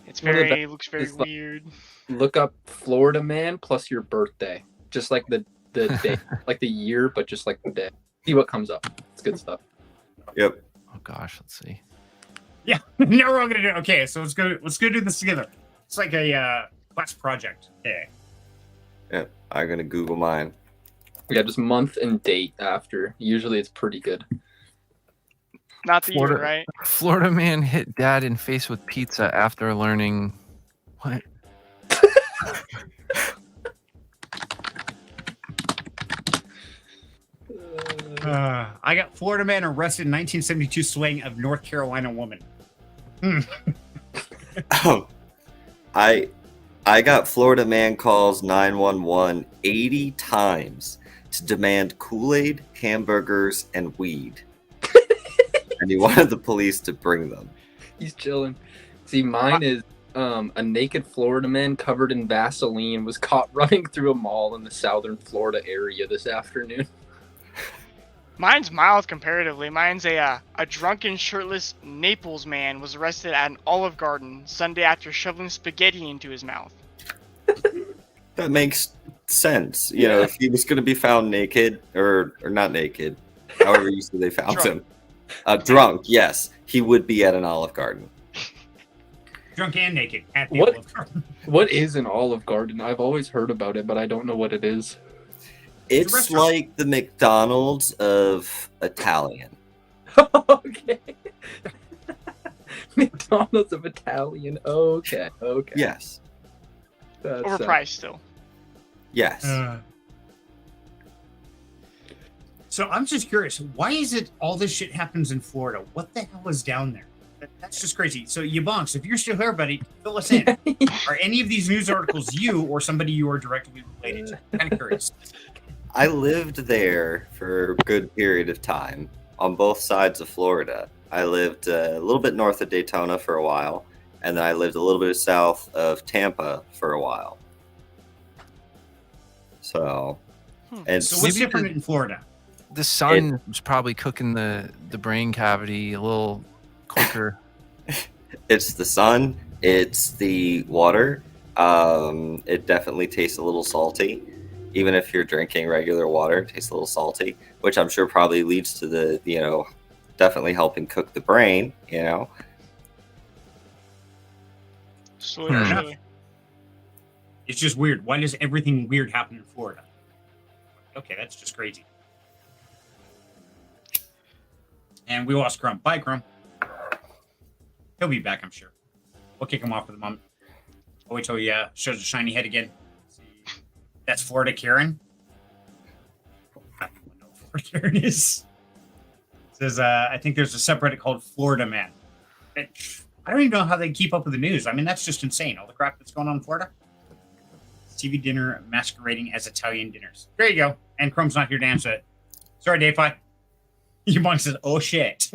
It's One of the very looks very is, like- weird. Look up Florida man plus your birthday. Just like the day, like the year, but just like the day. See what comes up. It's good stuff. Yep. Oh gosh, let's see. Yeah, now we're all gonna do. Okay, so let's go do this together. It's like a class project. Okay. Yep. I'm going to Google mine. Yeah, just month and date after. Usually it's pretty good. Not the year, Florida- right? Florida man hit dad in face with pizza after learning what? I got Florida man arrested in 1972 swaying of North Carolina woman. I got Florida man calls 911 80 times to demand Kool-Aid, hamburgers, and weed. And he wanted the police to bring them. He's chilling. See, mine is a naked Florida man covered in Vaseline was caught running through a mall in the southern Florida area this afternoon. Mine's mild comparatively. Mine's a drunken, shirtless Naples man was arrested at an Olive Garden Sunday after shoveling spaghetti into his mouth. That makes sense. You know, if he was going to be found naked or not naked, however you say they found Drunk. him, drunk, yes, he would be at an Olive Garden. Drunk and naked at the What? Olive Garden. What is an Olive Garden? I've always heard about it, but I don't know what it is. It's restaurant. like the McDonald's of Italian. Okay. McDonald's of Italian. Okay. Yes. That's, Overpriced still. Yes. So I'm just curious, why is it all this shit happens in Florida? What the hell is down there? That's just crazy. So Yabonks, if you're still here, buddy, fill us in. Are any of these news articles you or somebody you are directly related to? Kind of curious. I lived there for a good period of time on both sides of Florida. I lived a little bit north of Daytona for a while, and then I lived a little bit south of Tampa for a while. So, and So what's Maybe different the- in Florida? The sun was probably cooking the brain cavity a little quicker. it's the sun, it's the water. It definitely tastes a little salty. Even if you're drinking regular water, it tastes a little salty, which I'm sure probably leads to the, definitely helping cook the brain, Slowly, Fair surely. It's just weird. Why does everything weird happen in Florida? Okay, that's just crazy. And we lost Crumb. Bye, Crumb. He'll be back, I'm sure. We'll kick him off for the moment. I'll wait till he shows a shiny head again. See. That's Florida Karen. I don't know what Florida Karen is. It says, I think there's a subreddit called Florida Man. I don't even know how they keep up with the news. I mean, that's just insane. All the crap that's going on in Florida. TV dinner masquerading as Italian dinners. There you go. And Chrome's not here to answer it. Sorry, Dave. Your mom says, "Oh shit,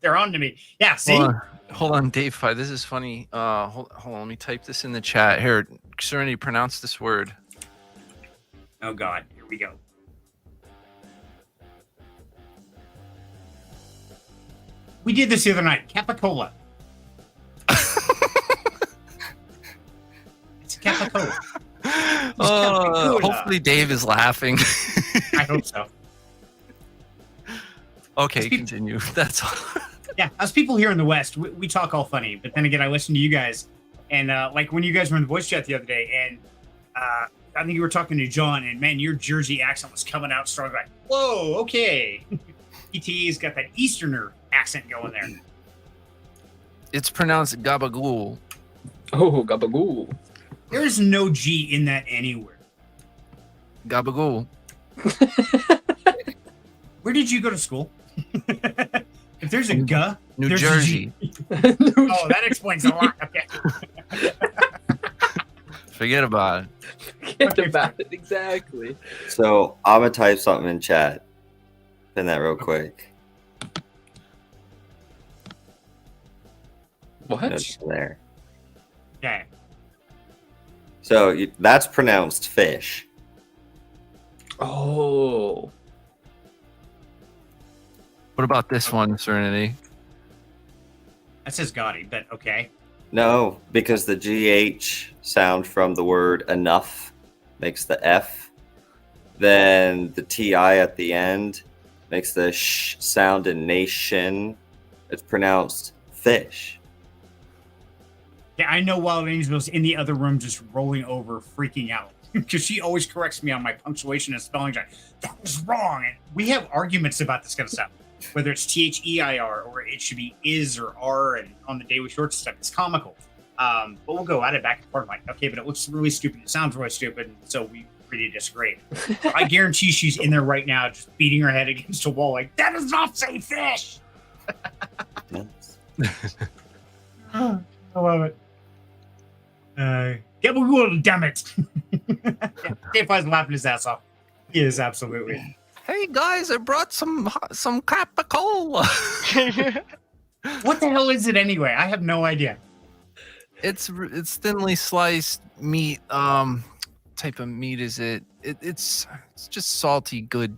they're on to me." Yeah, see. Hold on, Dave. This is funny. Hold on. Let me type this in the chat. Here, Serenity, pronounce this word. Oh God, here we go. We did this the other night. Capicola. It's Capicola. Hopefully Dave is laughing. I hope so. Okay, continue. That's all. Yeah, us people here in the West, we talk all funny, but then again, I listen to you guys, and like when you guys were in the voice chat the other day, and I think you were talking to John, and man, your Jersey accent was coming out strong. Like, whoa, okay. ET's got that Easterner accent going there. It's pronounced gabagool. Oh, gabagool. There is no G in that anywhere. Gabagool. Where did you go to school? If there's a G, New there's Jersey. A G. Oh, that explains a lot. Okay. Forget about it. Forget about it, exactly. So I'm gonna type something in chat. Pin that real quick. What? Notes there. Okay. So that's pronounced fish. Oh. What about this one, Serenity? That says Gotti, but okay. No, because the GH sound from the word enough makes the F. Then the TI at the end makes the sh sound in nation. It's pronounced fish. Yeah, I know Wild Angel's in the other room just rolling over, freaking out. Because she always corrects me on my punctuation and spelling. Like, that was wrong. And we have arguments about this kind of stuff. Whether it's THEIR or it should be is or are, and on the day with short stuff, it's comical. But we'll go at it back and forth. I'm like, okay, but it looks really stupid. It sounds really stupid. And so we really disagree. I guarantee she's in there right now, just beating her head against a wall, like, that does not say fish. Yes. I love it. Gabagool, damn it. Dave Pye's laughing his ass off. He is, absolutely. Hey guys, I brought some capicola. What the hell is it anyway? I have no idea. It's thinly sliced meat. Type of meat is it? It's just salty, good,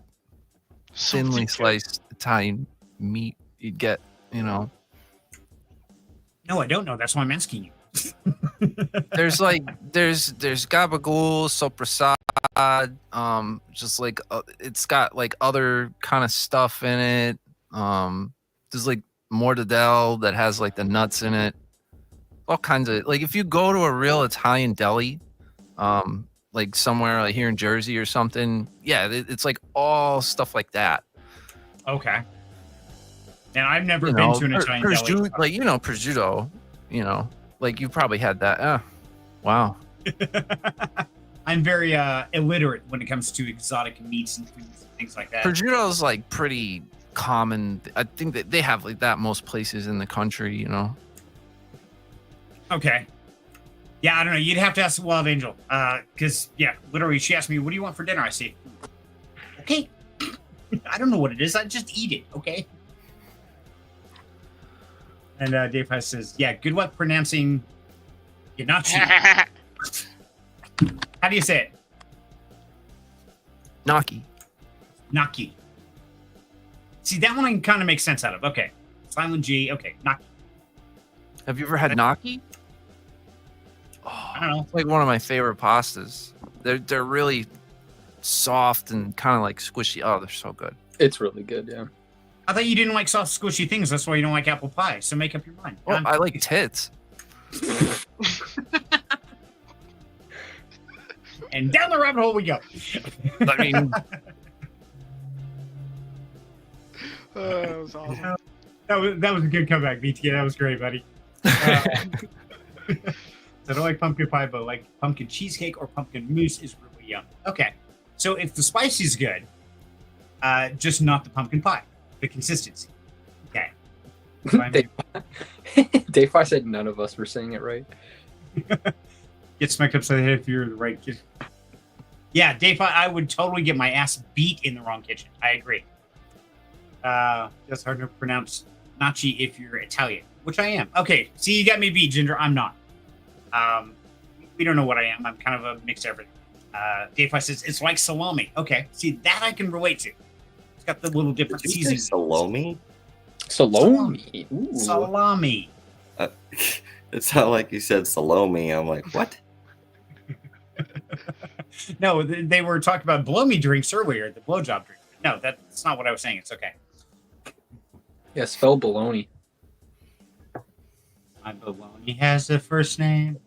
thinly sliced Italian meat. You'd get, you know. No, I don't know. That's why I'm asking you. There's gabagool, soprasad, just like it's got like other kind of stuff in it. There's like mortadelle that has like the nuts in it. All kinds of, like, if you go to a real Italian deli, like somewhere like here in Jersey or something, yeah, it's like all stuff like that. Okay. And I've never been to an Italian deli. Like, you know, prosciutto, you know, like you probably had that. Wow. I'm very illiterate when it comes to exotic meats and things like that. Prosciutto is like pretty common. I think that they have like that most places in the country, you know. Okay. Yeah, I don't know. You'd have to ask Wild Angel. Because, yeah, literally, she asked me, what do you want for dinner? I say, okay. I don't know what it is. I just eat it, okay? And Dave Price says, yeah, good luck pronouncing Yanachi. How do you say it? Gnocchi. Gnocchi. See, that one I can kind of make sense out of. Okay. Silent G. Okay. Gnocchi. Have you ever had gnocchi? I don't know. It's like one of my favorite pastas. They're really soft and kind of like squishy. Oh, they're so good. It's really good, yeah. I thought you didn't like soft, squishy things. That's why you don't like apple pie. So make up your mind. Well, I like tits. And down the rabbit hole we go. I mean, That was awesome. That was a good comeback, BT. That was great, buddy. I don't like pumpkin pie, but like pumpkin cheesecake or pumpkin mousse is really yum. Okay, so if the spice is good, just not the pumpkin pie, the consistency. Okay. Dave, I said none of us were saying it right. Get smacked upside the head if you're the right kid. Yeah, Dave, I would totally get my ass beat in the wrong kitchen. I agree. That's hard to pronounce Nachi if you're Italian, which I am. Okay, see, you got me beat, Ginger. I'm not. We don't know what I am. I'm kind of a mixed everything. Dave says it's like salami. Okay, see, that I can relate to. It's got the little different Did you say seasonings. salami? Salami. Ooh. Salami. It sounded like you said salami. I'm like, what? No, they were talking about blow me drinks earlier, the blowjob drink. No, that's not what I was saying. It's okay. Yeah, spell baloney. My baloney has a first name.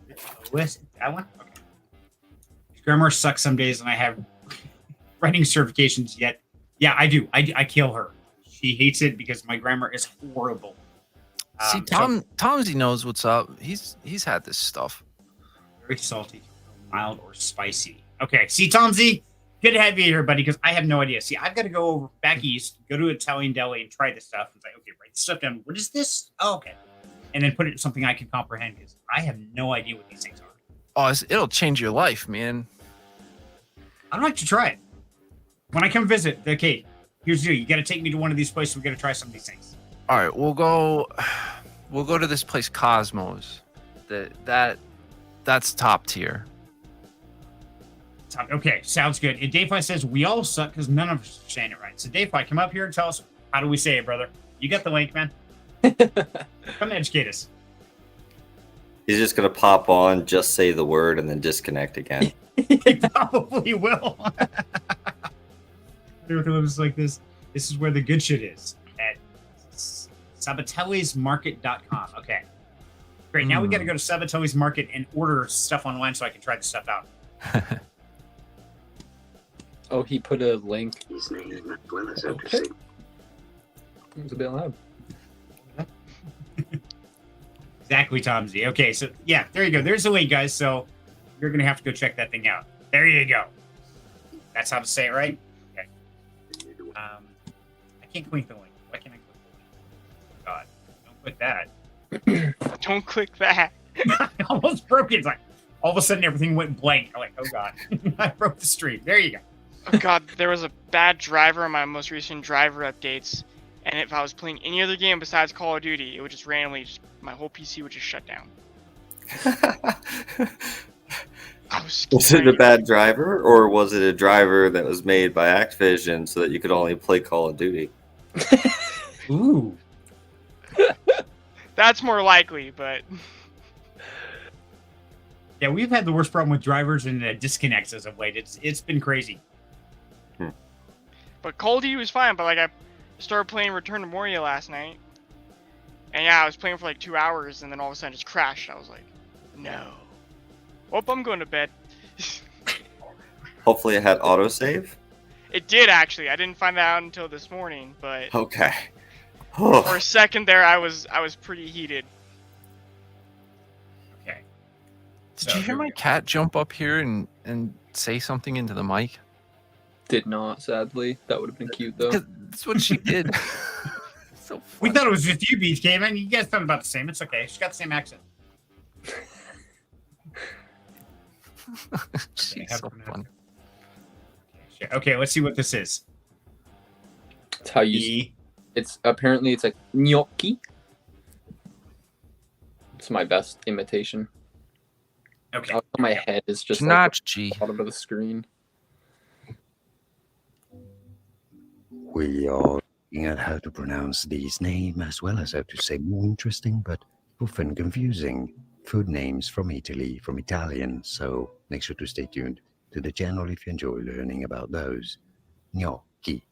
That one? Okay. Grammar sucks some days, and I have writing certifications yet. Yeah, I do. I kill her. She hates it because my grammar is horrible. See, Tomsy knows what's up. He's had this stuff. Very salty, mild, or spicy. Okay, see, Tomsy, good to have you here, buddy, because I have no idea. See, I've got to go over back east, go to Italian deli, and try this stuff. And say, okay, write this stuff down. What is this? Oh, okay. And then put it in something I can comprehend, because I have no idea what these things are. Oh, it'll change your life, man. I'd like to try it. When I come visit, okay, here's the deal. You got to take me to one of these places. We got to try some of these things. All right, we'll go to this place, Cosmos. That's top tier. Okay, sounds good. And Dayfi says we all suck because none of us are saying it right. So Dayfi, come up here and tell us, how do we say it, brother? You got the link, man. Come educate us. He's just gonna pop on, just say the word, and then disconnect again. He probably will. It's like this. This is where the good shit is at sabatellismarket.com. Okay, great. Now we got to go to Sabatellis Market and order stuff online so I can try this stuff out. Oh, he put a link. His name as well as Okay. It was a bit loud. Exactly, Tomsy. Okay, so yeah, there you go. There's the link, guys. So you're gonna have to go check that thing out. There you go. That's how to say it, right? Okay. I can't click the link. Why can't I click the link? God, don't click that. Don't click that. I almost broke it. It's like all of a sudden everything went blank. I'm like, oh god, I broke the stream. There you go. Oh god, there was a bad driver in my most recent driver updates, and if I was playing any other game besides Call of Duty, it would just randomly, my whole PC would just shut down. Was it a bad driver, or was it a driver that was made by Activision so that you could only play Call of Duty? Ooh. That's more likely, but Yeah, we've had the worst problem with drivers and disconnects as of late. It's been crazy. but Call of Duty was fine. But like I started playing Return to Moria last night, and yeah, I was playing for like 2 hours, and then all of a sudden it just crashed. I was like, no. Oh, I'm going to bed. Hopefully it had autosave. It did actually. I didn't find that out until this morning, but Okay. for a second there, I was pretty heated. Okay. Did you hear my cat jump up here and say something into the mic? Did not, sadly. That would have been cute, though. That's what she did. So We funny. thought it was just you, Beach Game, and you guys thought about the same. It's okay. She's got the same accent. She's so funny. Okay, let's see what this is. It's how you. It's apparently it's like gnocchi. It's my best imitation. Okay. My head is just like Gnocchi. bottom of the screen. We are looking at how to pronounce these names as well as how to say more interesting but often confusing food names from Italy, from Italian. So make sure to stay tuned to the channel if you enjoy learning about those. Gnocchi.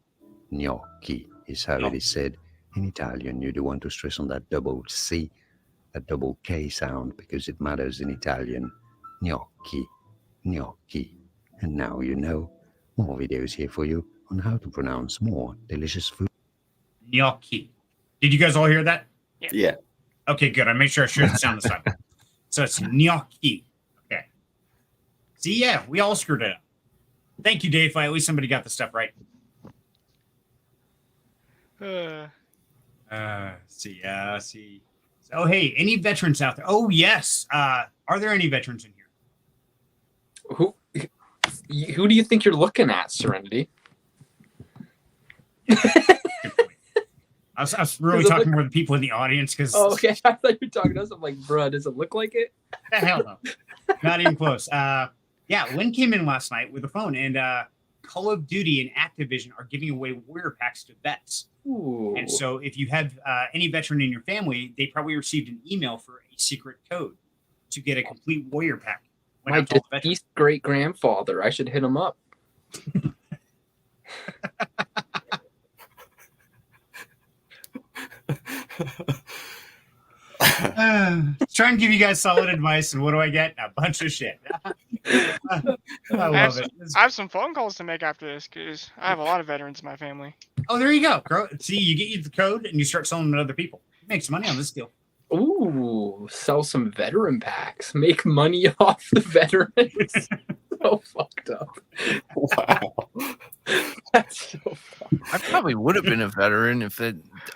Gnocchi is how it is said in Italian. You do want to stress on that double C, that double K sound, because it matters in Italian. Gnocchi. Gnocchi. And now you know. More videos here for you on how to pronounce more delicious food. Gnocchi. Did you guys all hear that? Yeah. Okay, good. I made sure I shared the sound this time. So it's gnocchi. Okay. See, yeah, we all screwed it up. Thank you, Dave. At least somebody got the stuff right. See. Oh, hey, any veterans out there? Oh, yes. Are there any veterans in here? Who do you think you're looking at, Serenity? Good point. I was really Does it talking look- more to the people in the audience because Oh, okay. I thought you were talking to us. I'm like, bruh, does it look like it? hell no, not even close. Yeah, Lynn came in last night with a phone, and Call of Duty and Activision are giving away warrior packs to vets. Ooh. And so, if you have any veteran in your family, they probably received an email for a secret code to get a complete warrior pack. Went My out to all the veterans. deceased great grandfather. I should hit him up. Try and give you guys solid advice, and what do I get? A bunch of shit. I love it. I have some phone calls to make after this because I have a lot of veterans in my family. Oh, there you go. See, you get the code, and you start selling them to other people. You make some money on this deal. Ooh, sell some veteran packs. Make money off the veterans. So fucked up. Wow. That's so fucked. I probably would have been a veteran if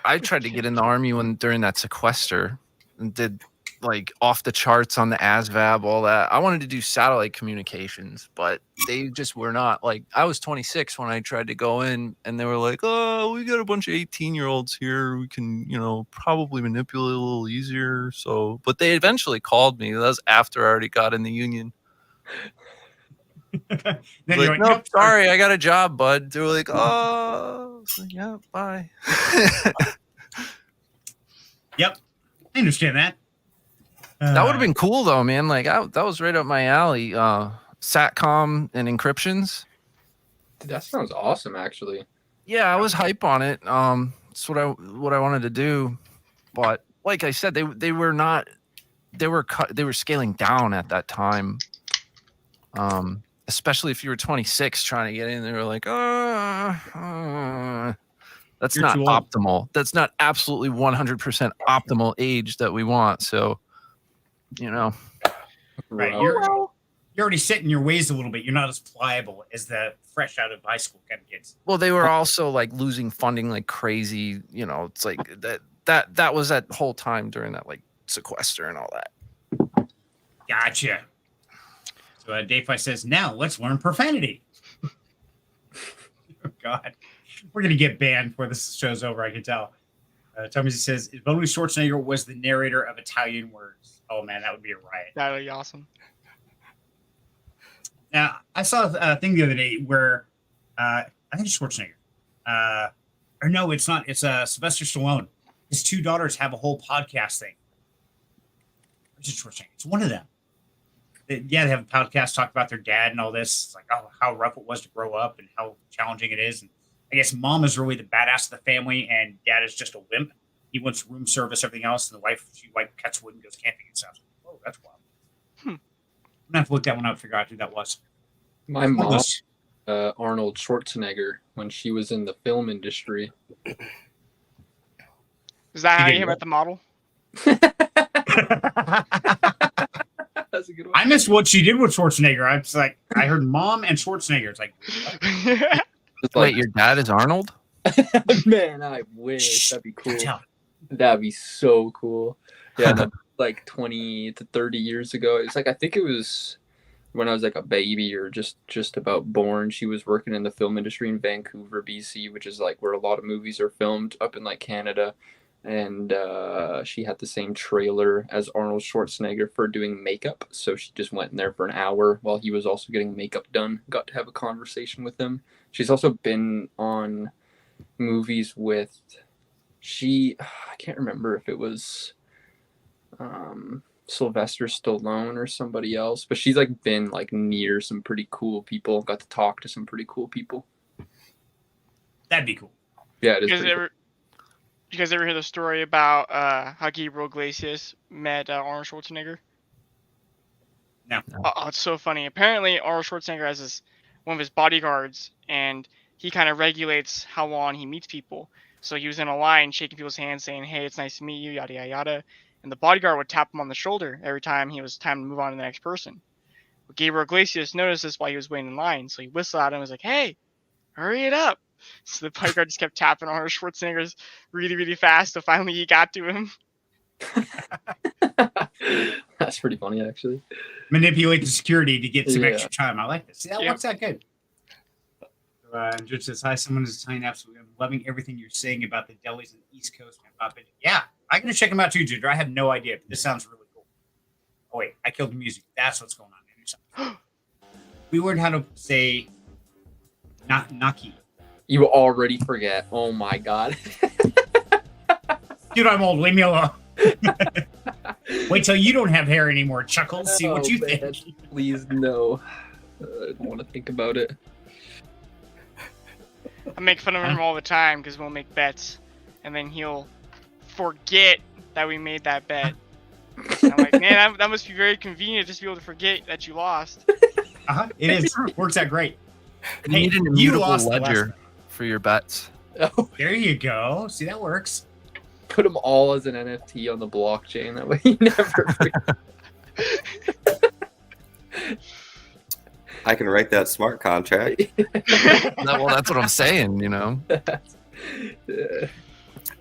I tried to get in the army during that sequester and did like off the charts on the ASVAB, all that. I wanted to do satellite communications, but they just were not. Like, I was 26 when I tried to go in, and they were like, "Oh, we got a bunch of 18-year-olds here. We can, probably manipulate a little easier." So, but they eventually called me. That was after I already got in the union. Then Like, you're like, nope, nope, sorry, I got a job, bud. They were like, "Oh," I was like, yeah, bye. Yep, I understand that. That would have been cool though, man. Like that was right up my alley. Satcom and encryptions. Dude, that sounds awesome, actually. Yeah, I was hype on it. It's what I wanted to do, but like I said, they were not. They were scaling down at that time. Especially if you were 26 trying to get in, they were like, that's You're not too old." optimal. That's not absolutely 100% optimal age that we want. So, Right, Well, you're already set in your ways a little bit. You're not as pliable as the fresh out of high school kind of kids. Well, they were also like losing funding like crazy. It's like that was that whole time during that like sequester and all that. Gotcha. So Dayfi says, now let's learn profanity. Oh, God. We're going to get banned before this show's over, I can tell. Tommy says, if only Schwarzenegger was the narrator of Italian words. Oh, man, that would be a riot. That would be awesome. Now, I saw a thing the other day where I think it's Schwarzenegger. Or no, it's not. It's Sylvester Stallone. His two daughters have a whole podcast thing. It's Schwarzenegger. It's one of them. They have a podcast talk about their dad and all this. It's like, oh, how rough it was to grow up and how challenging it is. And I guess mom is really the badass of the family, and dad is just a wimp. He wants room service, everything else, and the wife, she cuts wood and goes camping and stuff. Oh, that's wild. I'm gonna have to look that one up, figure out who that was. my mom, Arnold Schwarzenegger, when she was in the film industry. Is that how You you did met the model? That's a good one. I missed what she did with Schwarzenegger. I was like, I heard mom and Schwarzenegger. It's like, It's Wait, like, your dad is Arnold? man, I wish. That'd be cool. tell. That'd be so cool. Yeah, that, like 20 to 30 years ago. It's like, I think it was when I was like a baby or just about born. She was working in the film industry in Vancouver, BC, which is like where a lot of movies are filmed up in like Canada. And she had the same trailer as Arnold Schwarzenegger for doing makeup. So she just went in there for an hour while he was also getting makeup done. Got to have a conversation with him. She's also been on movies with I can't remember if it was Sylvester Stallone or somebody else, but she's like been like near some pretty cool people. Got to talk to some pretty cool people. That'd be cool. Yeah, it is. You guys pretty cool. you guys ever hear the story about how Gabriel Iglesias met Arnold Schwarzenegger? No. Oh, it's so funny. Apparently, Arnold Schwarzenegger has one of his bodyguards, and he kind of regulates how long he meets people. So he was in a line shaking people's hands saying, hey, it's nice to meet you, yada, yada, yada. And the bodyguard would tap him on the shoulder every time he was time to move on to the next person. But Gabriel Iglesias noticed this while he was waiting in line. So he whistled at him and was like, hey, hurry it up. So the bodyguard just kept tapping Arnold Schwarzenegger's really, really fast. So finally he got to him. That's pretty funny, actually. Manipulate the security to get some Yeah. extra time. I like this. See, that Yep. works out good. Just says, hi, someone is signing up. So I'm loving everything you're saying about the delis on the East Coast. Yeah, I'm going to check them out too, Ginger. I have no idea, but this sounds really cool. Oh, wait, I killed the music. That's what's going on. We learned how to say Naki. You already forget. Oh my god. Dude, I'm old. Leave me alone. Wait till you don't have hair anymore, Chuckles. See what you think. Please, no. I don't want to think about it. I make fun of him all the time because we'll make bets, and then he'll forget that we made that bet. And I'm like, man, that must be very convenient just to be able to forget that you lost. It is. Works out great. You need an you immutable lost the last ledger one. for your bets. Oh, There you go. See, that works. put them all as an NFT on the blockchain. That way you never forget. I can write that smart contract. Well, that's what I'm saying, you know.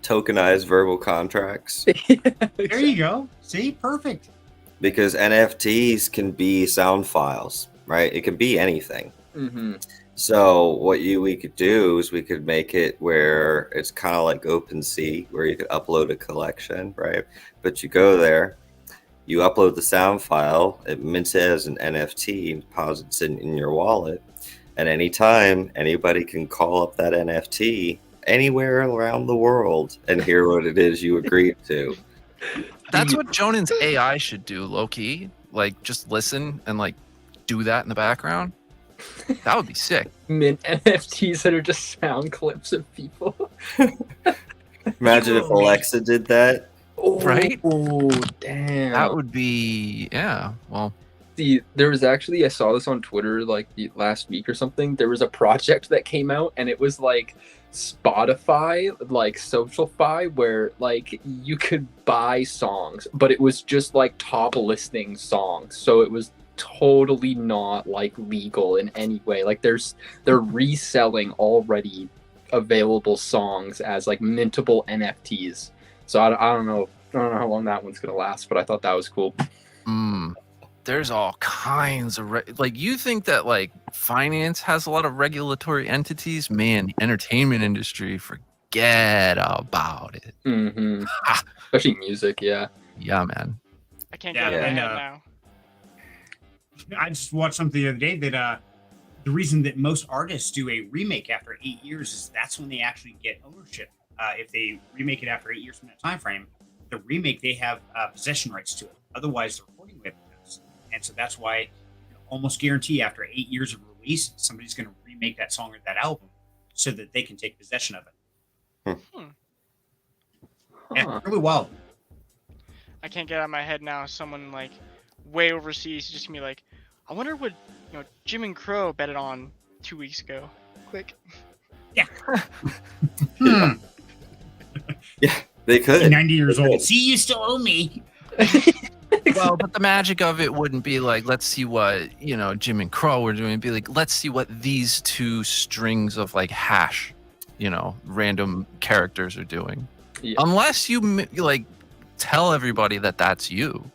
Tokenized verbal contracts. There you go. See, perfect. Because NFTs can be sound files, right? It can be anything. Mm-hmm. So what we could do is we could make it where it's kind of like OpenSea, where you could upload a collection, right? But you go there, you upload the sound file, it mints it as an NFT, and deposits it in your wallet, and anytime anybody can call up that NFT anywhere around the world and hear what it is you agreed to. That's what Jonin's AI should do, low-key. Like, just listen and, like, do that in the background. That would be sick. Mint NFTs that are just sound clips of people. Imagine if Alexa did that. Oh, Right? Oh, damn. That would be, yeah. Well, There was actually, I saw this on Twitter like last week or something. There was a project that came out and it was like Spotify, like SocialFi, where like you could buy songs, but it was just like top listing songs. So it was totally not like legal in any way. Like they're reselling already available songs as like mintable NFTs. So I don't know how long that one's gonna last, but I thought that was cool. there's all kinds of like, you think that like finance has a lot of regulatory entities? Man, the entertainment industry, forget about it. Mm-hmm. Especially music, yeah. Yeah, man. I can't Yeah, get it in my and, head now. I just watched something the other day that the reason that most artists do a remake after 8 years is that's when they actually get ownership. If they remake it after 8 years from that time frame, the remake they have possession rights to it. Otherwise, the recording label does, and so that's why almost guarantee after 8 years of release, somebody's going to remake that song or that album so that they can take possession of it. Yeah, really wild. I can't get out of my head now. Someone like way overseas just gonna be like, I wonder what Jim and Crow betted on 2 weeks ago. Click. Yeah. Yeah, they could. 90 years old. See, you still owe me. Well, but the magic of it wouldn't be like, let's see what Jim and Crow were doing. It'd be like, let's see what these two strings of like hash, random characters are doing. Yeah. Unless you like tell everybody that that's you.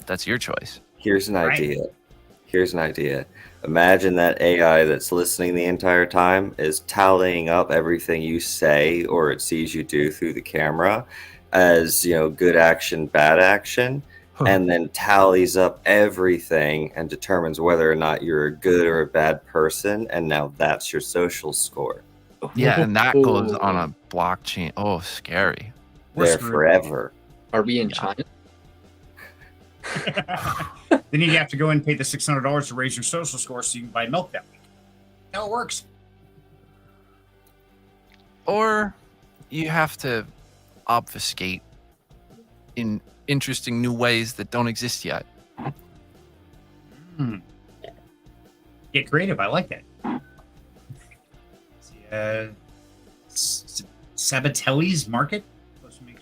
That's your choice. Here's an Right. idea. Imagine that AI that's listening the entire time is tallying up everything you say or it sees you do through the camera as, good action, bad action, and then tallies up everything and determines whether or not you're a good or a bad person. And now that's your social score. Yeah, and that goes on a blockchain. Oh, scary. We're There screwed. forever. Are we in China? Then you have to go and pay the $600 to raise your social score so you can buy milk that week. That's how it works. Or you have to obfuscate in interesting new ways that don't exist yet. Get creative. I like that. Sabatelli's Market. Supposed to make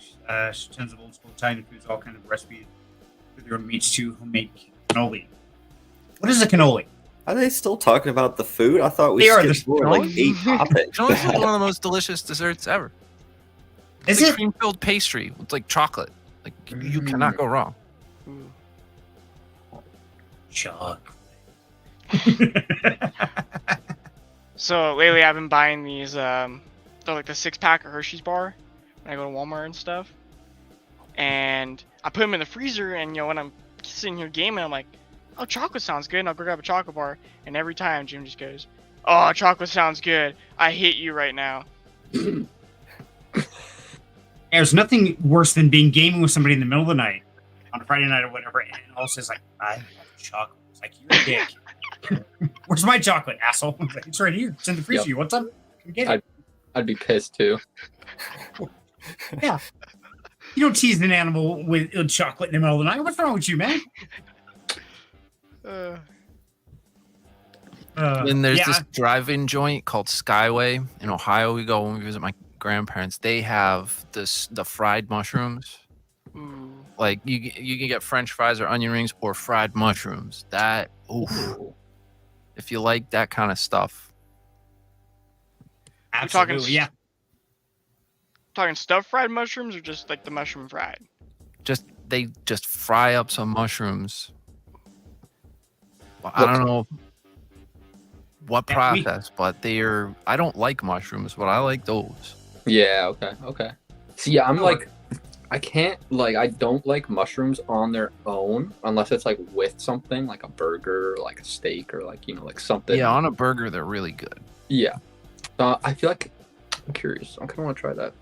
tons of old school Italian foods, all kind of recipes with their own meats too. Homemade cannoli. What is a cannoli? Are they still talking about the food? I thought we They are skipped the- forward like 8 topics. Cannolis is one of the most delicious desserts ever. Is It's it? cream-filled pastry with like chocolate. Like you cannot go wrong. Ooh. Chocolate. So lately I've been buying these they're like the 6-pack of Hershey's bar when I go to Walmart and stuff. And I put them in the freezer, and when I'm sitting here gaming, I'm like, oh, chocolate sounds good, and I'll go grab a chocolate bar, and every time Jim just goes, oh, chocolate sounds good. I hate you right now. There's nothing worse than being gaming with somebody in the middle of the night on a Friday night or whatever, and also is like, I love chocolate. It's like, you're a dick. Where's my chocolate, asshole? It's right here. It's in the freezer. Yep. You want some? Come get it. I'd be pissed too. Yeah. You don't tease an animal with chocolate in the middle of the night. What's wrong with you, man? And there's this drive-in joint called Skyway in Ohio. We go when we visit my grandparents. They have the fried mushrooms. Ooh. Like you can get French fries or onion rings or fried mushrooms. That if you like that kind of stuff. Absolutely, yeah. Talking stuffed fried mushrooms or just like the mushroom fried? They just fry up some mushrooms. Well, I don't know what process, but I don't like mushrooms, but I like those. Yeah, okay. See, I'm like, I don't like mushrooms on their own unless it's like with something like a burger or like a steak or like, like something. Yeah, on a burger, they're really good. Yeah. I feel like I'm curious. I kind of want to try that.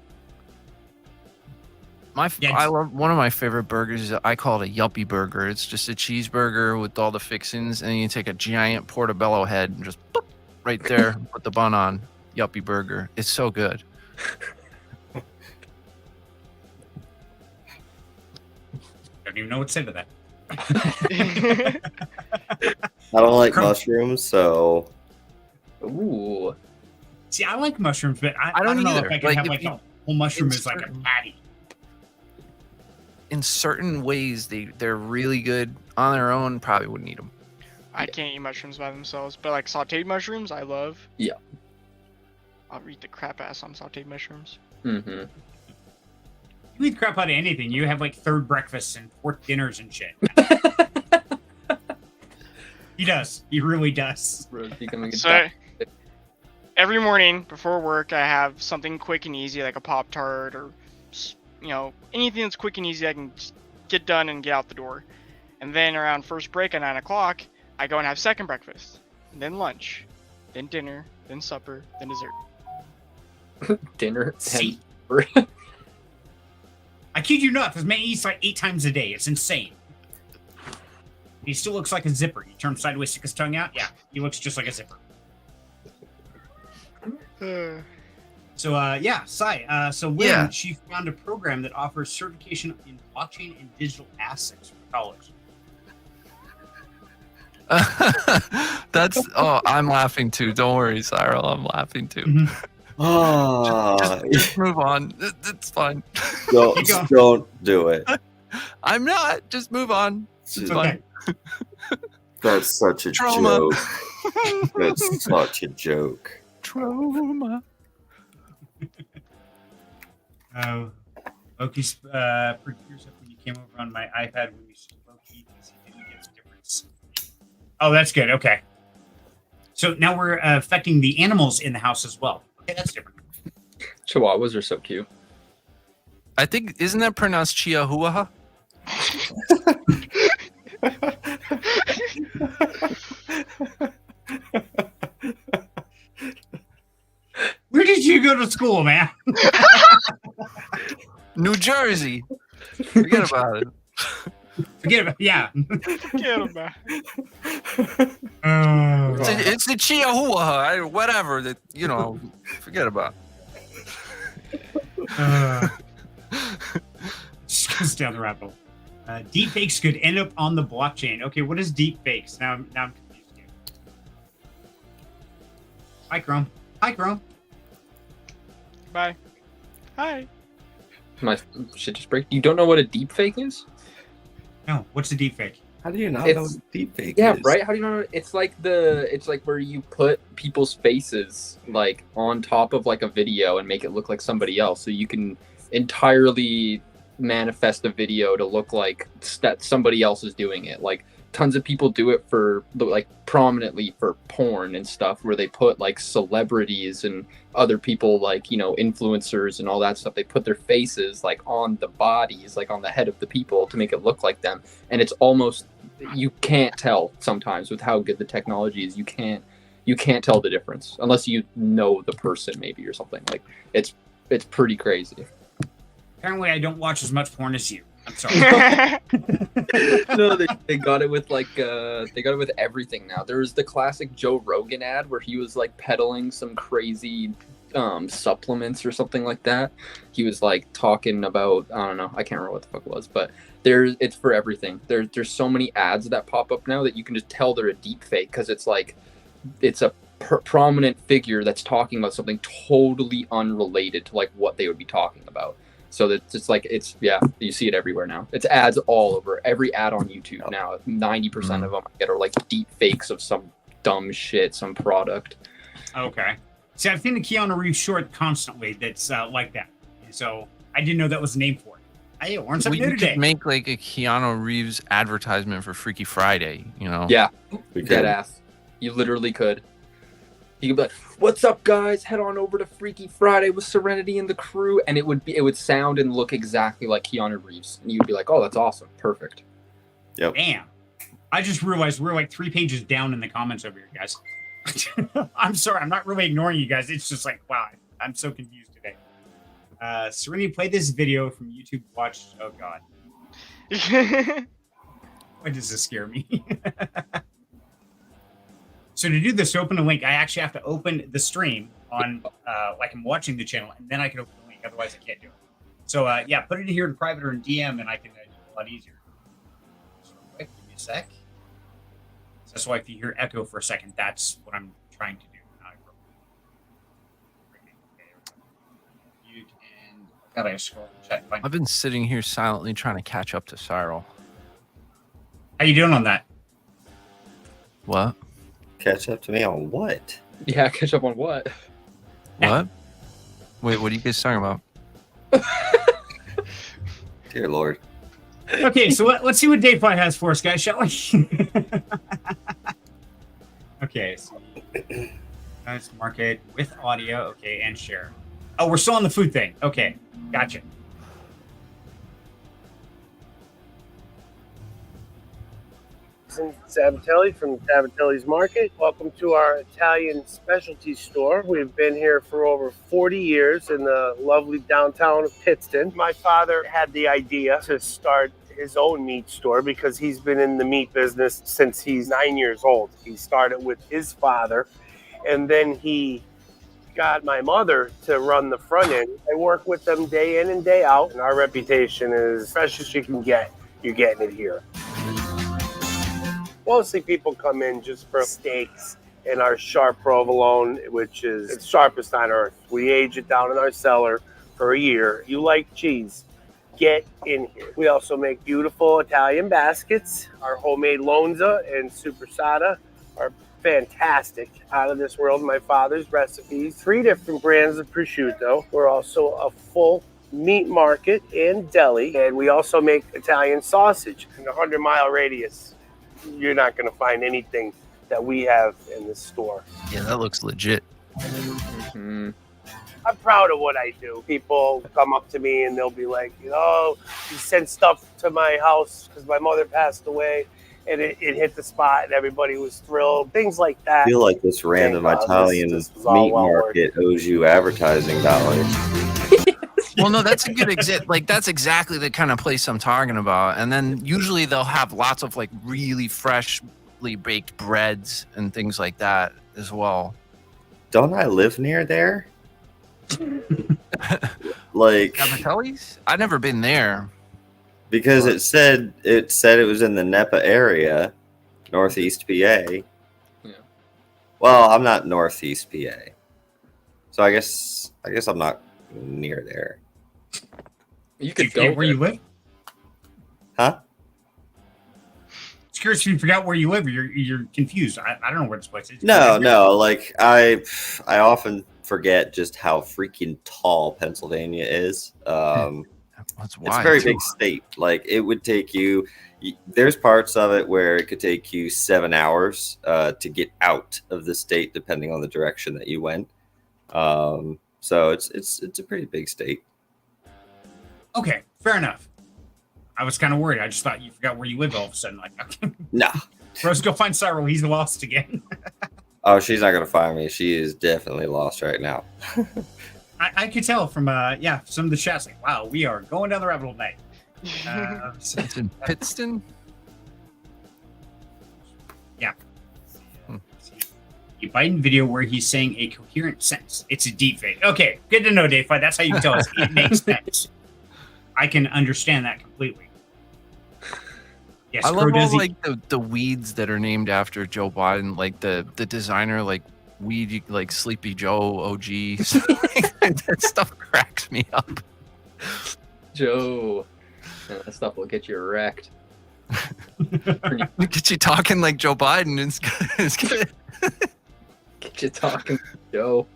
I love one of my favorite burgers. I call it a yuppie burger. It's just a cheeseburger with all the fixings, and you take a giant portobello head and just boop, right there, put the bun on. Yuppie burger. It's so good. Don't even know what to say to that. I don't like mushrooms, so. Ooh. See, I like mushrooms, but I don't know either. if I can have like a whole mushroom as like a patty. In certain ways, they're really good. On their own, probably wouldn't eat them. I can't eat mushrooms by themselves, but like sauteed mushrooms, I love. Yeah. I'll eat the crap ass on sauteed mushrooms. Mm-hmm. You eat crap out of anything. You have like third breakfasts and fourth dinners and shit. He does. He really does. So every morning before work, I have something quick and easy like a Pop-Tart or anything that's quick and easy I can just get done and get out the door. And then around first break at 9 o'clock, I go and have second breakfast, and then lunch, then dinner, then supper, then dessert. Dinner. See? I kid you not, this man eats like 8 times a day. It's insane. He still looks like a zipper. He turns sideways, stick his tongue out. Yeah, he looks just like a zipper. So, Sai. So, Lynn, she found a program that offers certification in blockchain and digital assets for college. I'm laughing too. Don't worry, Cyril. I'm laughing too. Mm-hmm. Oh, just move on. It's fine. Don't do it. I'm not. Just move on. It's fine. That's such a Trauma. joke. That's such a joke. Trauma. Loki's producers when you came over on my iPad when you see Loki, didn't get the difference. Oh, that's good. Okay. So now we're affecting the animals in the house as well. Okay, that's different. Chihuahuas are so cute. I think, isn't that pronounced Chihuahua? Where did you go to school, man? New Jersey. Forget about it. Yeah. Forget about it. It's the Chihuahua. Whatever. Forget about it. Just goes down the rabbit hole. Deepfakes could end up on the blockchain. Okay, what is deepfakes? Now I'm confused here. Hi, Chrome. Bye. Hi. My shit just break. You don't know what a deepfake is? No, what's a deepfake? How do you not know what deepfake Yeah, is? right. How do you know? It's like where you put people's faces like on top of like a video and make it look like somebody else, so you can entirely manifest a video to look like that somebody else is doing it. Like tons of people do it for like prominently for porn and stuff, where they put like celebrities and other people, like, you know, influencers and all that stuff. They put their faces like on the bodies, like on the head of the people to make it look like them. And it's almost, you can't tell sometimes with how good the technology is. You can't tell the difference unless you know the person maybe or something. Like it's pretty crazy. Apparently, I don't watch as much porn as you. I'm sorry. No, they got it with like they got it with everything now. There was the classic Joe Rogan ad where he was like peddling some crazy supplements or something like that. He was like talking about, I don't know, I can't remember what the fuck it was, but it's for everything. There's so many ads that pop up now that you can just tell they're a deep fake, because it's like it's a prominent figure that's talking about something totally unrelated to like what they would be talking about. So that it's like, it's, yeah, you see it everywhere now. It's ads all over. Every ad on YouTube now, 90% of them I get are like deep fakes of some dumb shit, some product. Okay. See, I've seen the Keanu Reeves short constantly that's like that. So I didn't know that was a name for it. I learned something new You today. could make like a Keanu Reeves advertisement for Freaky Friday, you know? Yeah, We dead could. ass. You literally could. You could be like, "What's up, guys? Head on over to Freaky Friday with Serenity and the crew," and it would sound and look exactly like Keanu Reeves, and you'd be like, "Oh, that's awesome, perfect." Yep. Damn. I just realized we're like 3 pages down in the comments over here, guys. I'm sorry. I'm not really ignoring you guys. It's just like, wow, I'm so confused today. Serenity, play this video from YouTube. Watch. Oh, God. Why does this scare me? So to do this, to open a link, I actually have to open the stream on, like I'm watching the channel, and then I can open the link. Otherwise, I can't do it. So, yeah, put it in here in private or in DM, and I can do it a lot easier. So, quick, give me a sec. So that's why if you hear echo for a second, that's what I'm trying to do. You can. God, I scroll chat. I've been sitting here silently trying to catch up to Cyril. How you doing on that? What? Catch up to me on what? Yeah, catch up on what? What? Wait, what are you guys talking about? Dear Lord. Okay, so let's see what Dave Pie has for us, guys, shall we? Okay, so let's mark it with audio, okay, and share. Oh, we're still on the food thing. Okay, gotcha. Sabatelli from Sabatelli's Market. Welcome to our Italian specialty store. We've been here for over 40 years in the lovely downtown of Pittston. My father had the idea to start his own meat store because he's been in the meat business since he's 9 years old. He started with his father, and then he got my mother to run the front end. I work with them day in and day out, and our reputation is as fresh as you can get. You're getting it here. Mostly people come in just for steaks and our sharp provolone, which is it's sharpest on earth. We age it down in our cellar for a year. You like cheese? Get in here. We also make beautiful Italian baskets. Our homemade lonza and supersada are fantastic, out of this world. My father's recipes. 3 different brands of prosciutto. We're also a full meat market and deli, and we also make Italian sausage in a 100-mile radius. You're not going to find anything that we have in this store. Yeah, that looks legit. Mm-hmm. I'm proud of what I do. People come up to me and they'll be like, you sent stuff to my house because my mother passed away, and it hit the spot and everybody was thrilled. Things like I that. feel like this random Italian this was all meat well market owes you advertising dollars. Well, no, that's a good like that's exactly the kind of place I'm talking about. And then usually they'll have lots of like really freshly baked breads and things like that as well. Don't I live near there? Like, Sabatelli's? I've never been there. because it said it was in the Nepa area, Northeast PA. Yeah. Well, I'm not Northeast PA, so I guess I'm not near there. You You could go forget where you there. live? Huh? It's curious if you forgot where you live or you're confused. I don't know where this place is. No. Like I often forget just how freaking tall Pennsylvania is. I've That's It's why. a very too. big state. Like it would take you. There's parts of it where it could take you 7 hours to get out of the state, depending on the direction that you went. So it's a pretty big state. Okay, fair enough. I was kind of worried. I just thought you forgot where you lived all of a sudden. Like, okay. No. Rose, go find Cyril. He's lost again. Oh, she's not gonna find me. She is definitely lost right now. I could tell from some of the chats. Like, wow, we are going down the rabbit hole tonight. It's in Pittston. A Biden video where he's saying a coherent sentence. It's a deep fake. Okay, good to know, Dave. That's how you can tell us it makes sense. I can understand that completely. Yes, I Crow love all does like the weeds that are named after Joe Biden, like the designer, like weed, like Sleepy Joe OG. That stuff cracks me up. Joe. Yeah, that stuff will get you wrecked. Get you talking like Joe Biden. It's good. Get you talking, Joe.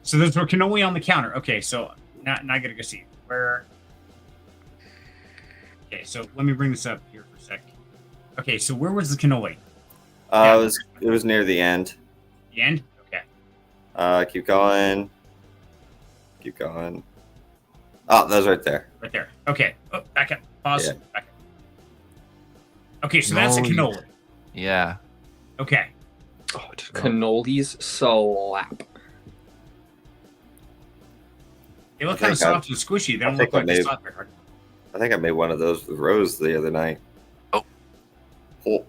So there's a cannoli on the counter. Okay, so now I gotta go see where. Okay, so let me bring this up here for a sec. Okay, so where was the cannoli? It was near the end. The end? Okay. Keep going. Keep going. Oh, that was right there. Right there. Okay. Oh, back up. Pause. Yeah. Back up. Okay, so that's a cannoli. Yeah. Okay. Oh, cannolis slap. They look I kind of think soft and squishy. They I don't think look I like they made- slap very hard. I think I made one of those with Rose the other night. Oh. Oh.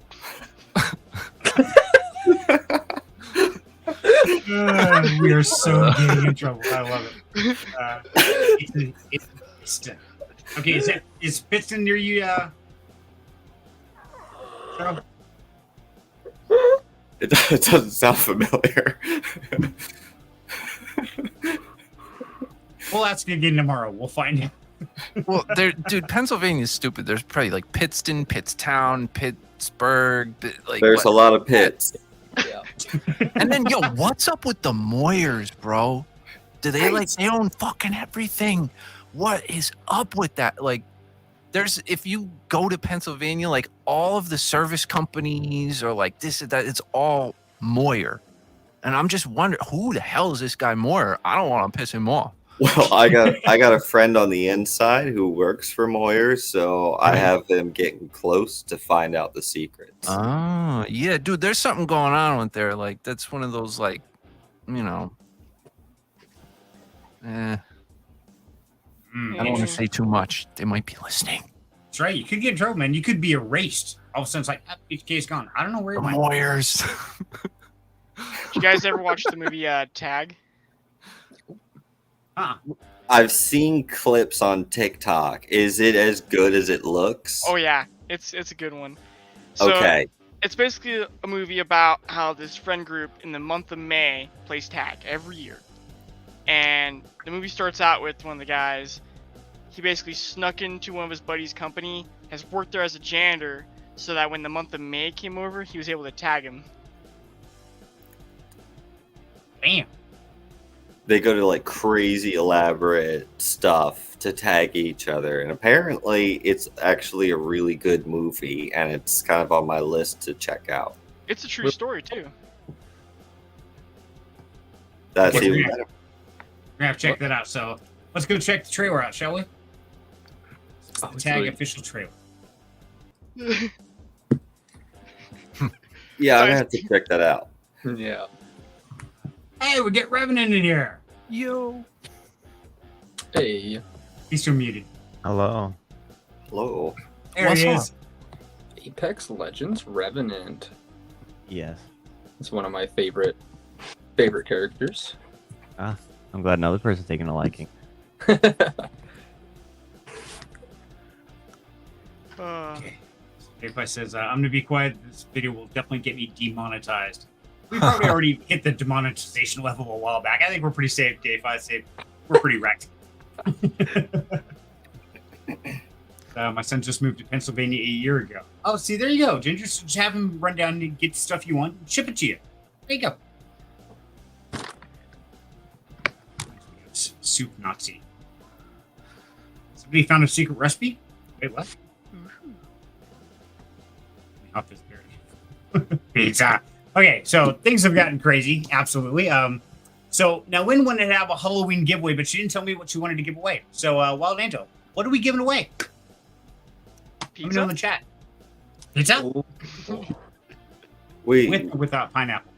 We are so getting in trouble. I love it. It's Pittston. Okay, is Pittston near you? Cheryl? It doesn't sound familiar. We'll ask again tomorrow. We'll find out. Well, dude, Pennsylvania's stupid. There's probably like Pittston, Pittstown, Pittsburgh. Like There's a lot of pits. Yeah. And then, yo, what's up with the Moyers, bro? Do they they own fucking everything? What is up with that? Like, if you go to Pennsylvania, like all of the service companies or like this and that, it's all Moyer. And I'm just wondering, who the hell is this guy Moyer? I don't want to piss him off. Well, I got a friend on the inside who works for Moyers, so I have him getting close to find out the secrets. Oh, yeah, dude, there's something going on with there. Like, that's one of those, like, you know. I don't want to say too much. They might be listening. That's right. You could get in trouble, man. You could be erased. All of a sudden, it's like, HK is gone. I don't know where The it went. Moyers. Did you guys ever watch the movie Tag? I've seen clips on TikTok. Is it as good as it looks? Oh yeah, it's a good one. So, Okay. It's basically a movie about how this friend group in the month of May plays tag every year. And the movie starts out with one of the guys. He basically snuck into one of his buddy's company, has worked there as a janitor, so that when the month of May came over, he was able to tag him. Damn. They go to like crazy elaborate stuff to tag each other, and apparently it's actually a really good movie, and it's kind of on my list to check out. It's a true story too. That's Okay, even we're better. gonna have to check that out. So let's go check the trailer out, shall we? Oh, The it's Tag really- official trailer. Yeah, I'm gonna have to check that out. Yeah. Hey, we get Revenant in here. Yo. Hey. He's still muted. Hello. Hello. There What's he up? is. Apex Legends Revenant. Yes. It's one of my favorite characters. I'm glad another person's taking a liking. Okay. If I says I'm gonna be quiet, this video will definitely get me demonetized. We probably already hit the demonetization level a while back. I think we're pretty safe, Dave. I say we're pretty wrecked. My son just moved to Pennsylvania a year ago. Oh, see, there you go, Ginger. So just have him run down and get the stuff you want, and ship it to you. There you go. Soup Nazi. We found a secret recipe. Wait, what? Off this beer. Pizza. Okay, so things have gotten crazy. Absolutely. So now Lynn wanted to have a Halloween giveaway, but she didn't tell me what she wanted to give away. So, Wild Angel, what are we giving away? Let me know in the chat. Pizza? With or without pineapple?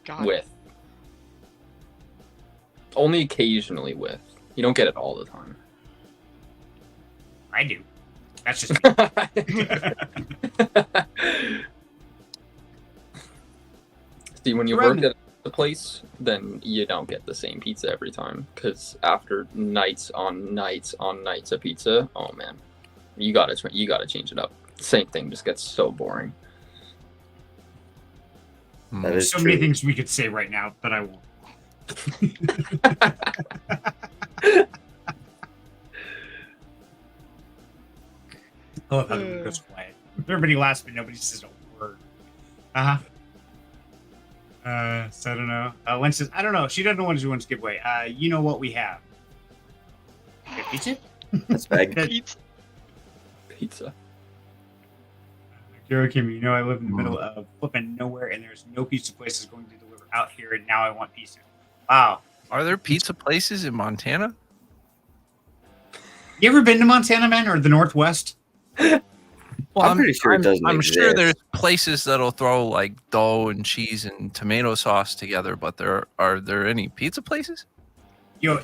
God. With. Only occasionally with. You don't get it all the time. I do. That's just See, when you work at the place, then you don't get the same pizza every time. Because after nights on nights on nights of pizza, oh man, you gotta change it up. Same thing just gets so boring. There's so many things we could say right now, but I won't. I love how the room goes quiet. Everybody laughs, but nobody says a word. So I don't know. Lynn says, I don't know. She doesn't know what she wants to give away. You know what we have? Okay, pizza? That's bag. Pizza. Gary Kim, you know I live in the middle of flipping nowhere, and there's no pizza places going to deliver out here, and now I want pizza. Wow. Are there pizza places in Montana? You ever been to Montana, man, or the Northwest? Well, I'm pretty sure it doesn't I'm exist. sure there's places that'll throw like dough and cheese and tomato sauce together, but are there any pizza places? You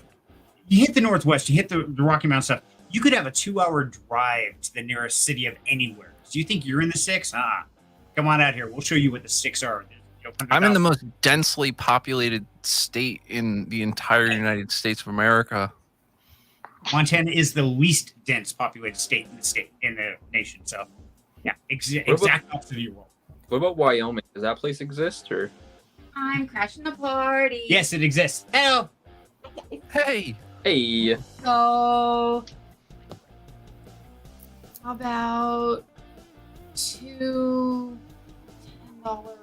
hit the Northwest, you hit the Rocky Mountain stuff. You could have a 2-hour drive to the nearest city of anywhere. Do you think you're in the sticks? Come on out here. We'll show you what the sticks are. I'm in the most densely populated state in the entire United States of America. Montana is the least dense populated state in the nation. So, yeah, exact opposite of your world. What about Wyoming? Does that place exist or? I'm crashing the party. Yes, it exists. Hello. Hey. Hey. So, how about 2 $10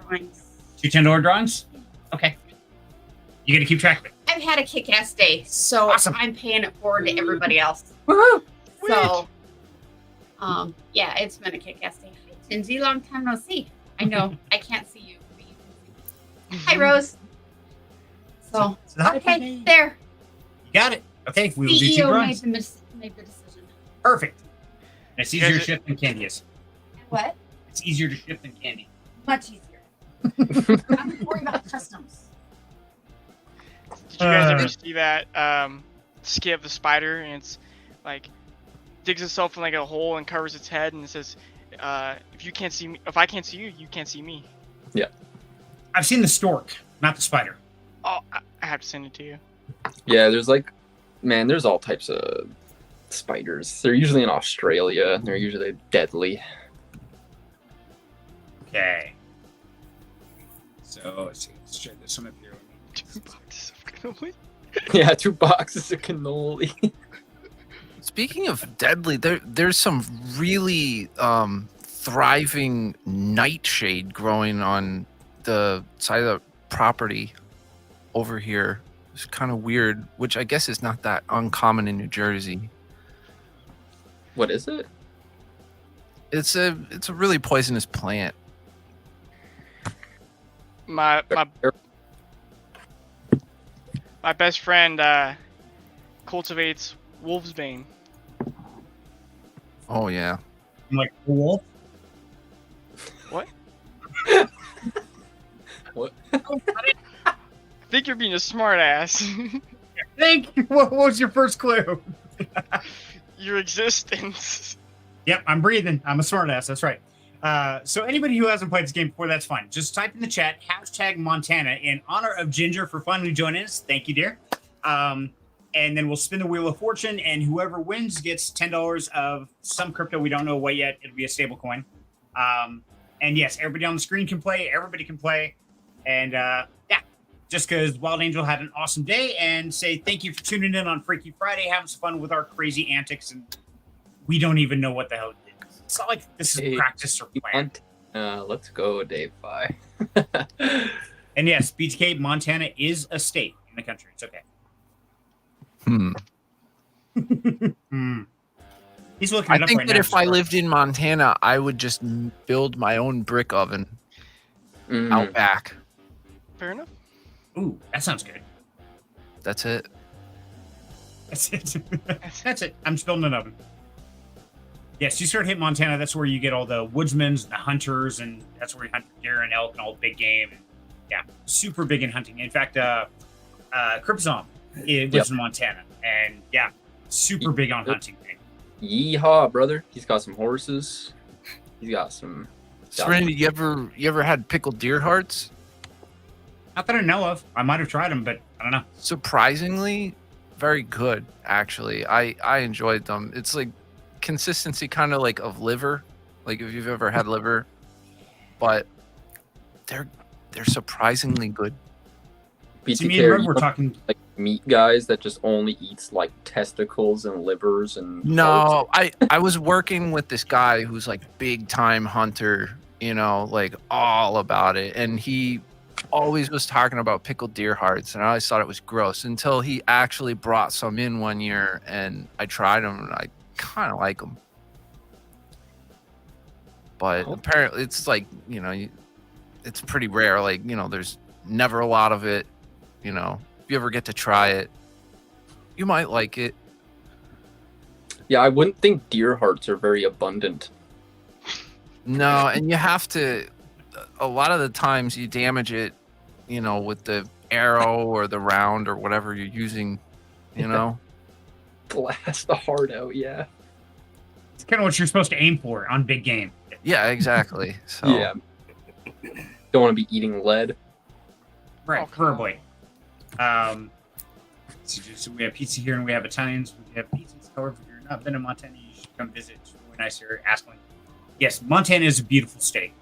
drawings? 2 $10 drawings? Okay. You got to keep track of it. I've had a kick-ass day, so Awesome. I'm paying it forward to everybody else. Woohoo! So, yeah, it's been a kick-ass day. Hi, Tinsy, long time no see. I know I can't see you, but you can see me. Hi, Rose. So, okay, there. You got it. Okay, we will do 2 CEO drawings. made the decision. Perfect. And it's easier to ship than candy is. What? It's easier to ship than candy. Much easier. I'm worried about customs. Did you guys ever see that skit of the spider, and it's like digs itself in like a hole and covers its head, and it says, "If you can't see me, if I can't see you, you can't see me." Yeah. I've seen the stork, not the spider. Oh, I have to send it to you. Yeah, there's all types of spiders. They're usually in Australia. They're usually deadly. Okay. So let's see. Let's share this one up here. 2 boxes of cannoli. Yeah, 2 boxes of cannoli. Speaking of deadly, there's some really thriving nightshade growing on the side of the property over here. It's kind of weird, which I guess is not that uncommon in New Jersey. What is it? It's a really poisonous plant. My best friend cultivates wolf's bane. Oh yeah. I'm like, wolf? What? What? I think you're being a smart ass. What was your first clue? Your existence. Yep, I'm breathing. I'm a smartass. That's right. So anybody who hasn't played this game before, that's fine. Just type in the chat #Montana in honor of Ginger for finally joining us. Thank you, dear. And then we'll spin the wheel of fortune, and whoever wins gets $10 of some crypto. We don't know what yet. It'll be a stable coin. And yes, everybody on the screen can play. Everybody can play. And yeah, just because Wild Angel had an awesome day, and say thank you for tuning in on Freaky Friday, having some fun with our crazy antics, and we don't even know what the hell it is. It's not like this is practice or plan. Let's go, Dave. Bye. And yes, BTK, Montana is a state in the country. It's okay. Hmm. He's looking I it up think right that now. if I lived in Montana, I would just build my own brick oven out back. Fair enough. Ooh, that sounds good. That's it. That's it. That's it. I'm just building an oven. Yes, you start hitting Montana. That's where you get all the woodsmen, the hunters, and that's where you hunt deer and elk and all the big game. Yeah, super big in hunting. In fact, Cryptzom lives in Montana, and yeah, super big on hunting. Yeehaw, brother! He's got some horses. He's got some. Serenity, you ever had pickled deer hearts? Not that I know of. I might have tried them, but I don't know. Surprisingly, very good. Actually, I enjoyed them. It's like consistency, kind of like of liver, like if you've ever had liver, but they're surprisingly good. See, me and Rev were talking like meat guys that just only eats like testicles and livers and. No, I was working with this guy who's like big time hunter, you know, like all about it, and he always was talking about pickled deer hearts, and I always thought it was gross until he actually brought some in one year, and I tried them, and I kind of like them. But apparently, it's like, you know, it's pretty rare. Like, you know, there's never a lot of it. You know, if you ever get to try it, you might like it. Yeah, I wouldn't think deer hearts are very abundant. No, and you have to. A lot of the times you damage it, you know, with the arrow or the round or whatever you're using, you know. Blast the heart out, yeah. It's kind of what you're supposed to aim for on big game. Yeah, exactly. So yeah. Don't want to be eating lead. Right, preferably. So we have pizza here and we have Italians. We have pizzas. However, if you're not been in Montana, you should come visit. It's really nice here. Aspen. Yes, Montana is a beautiful state.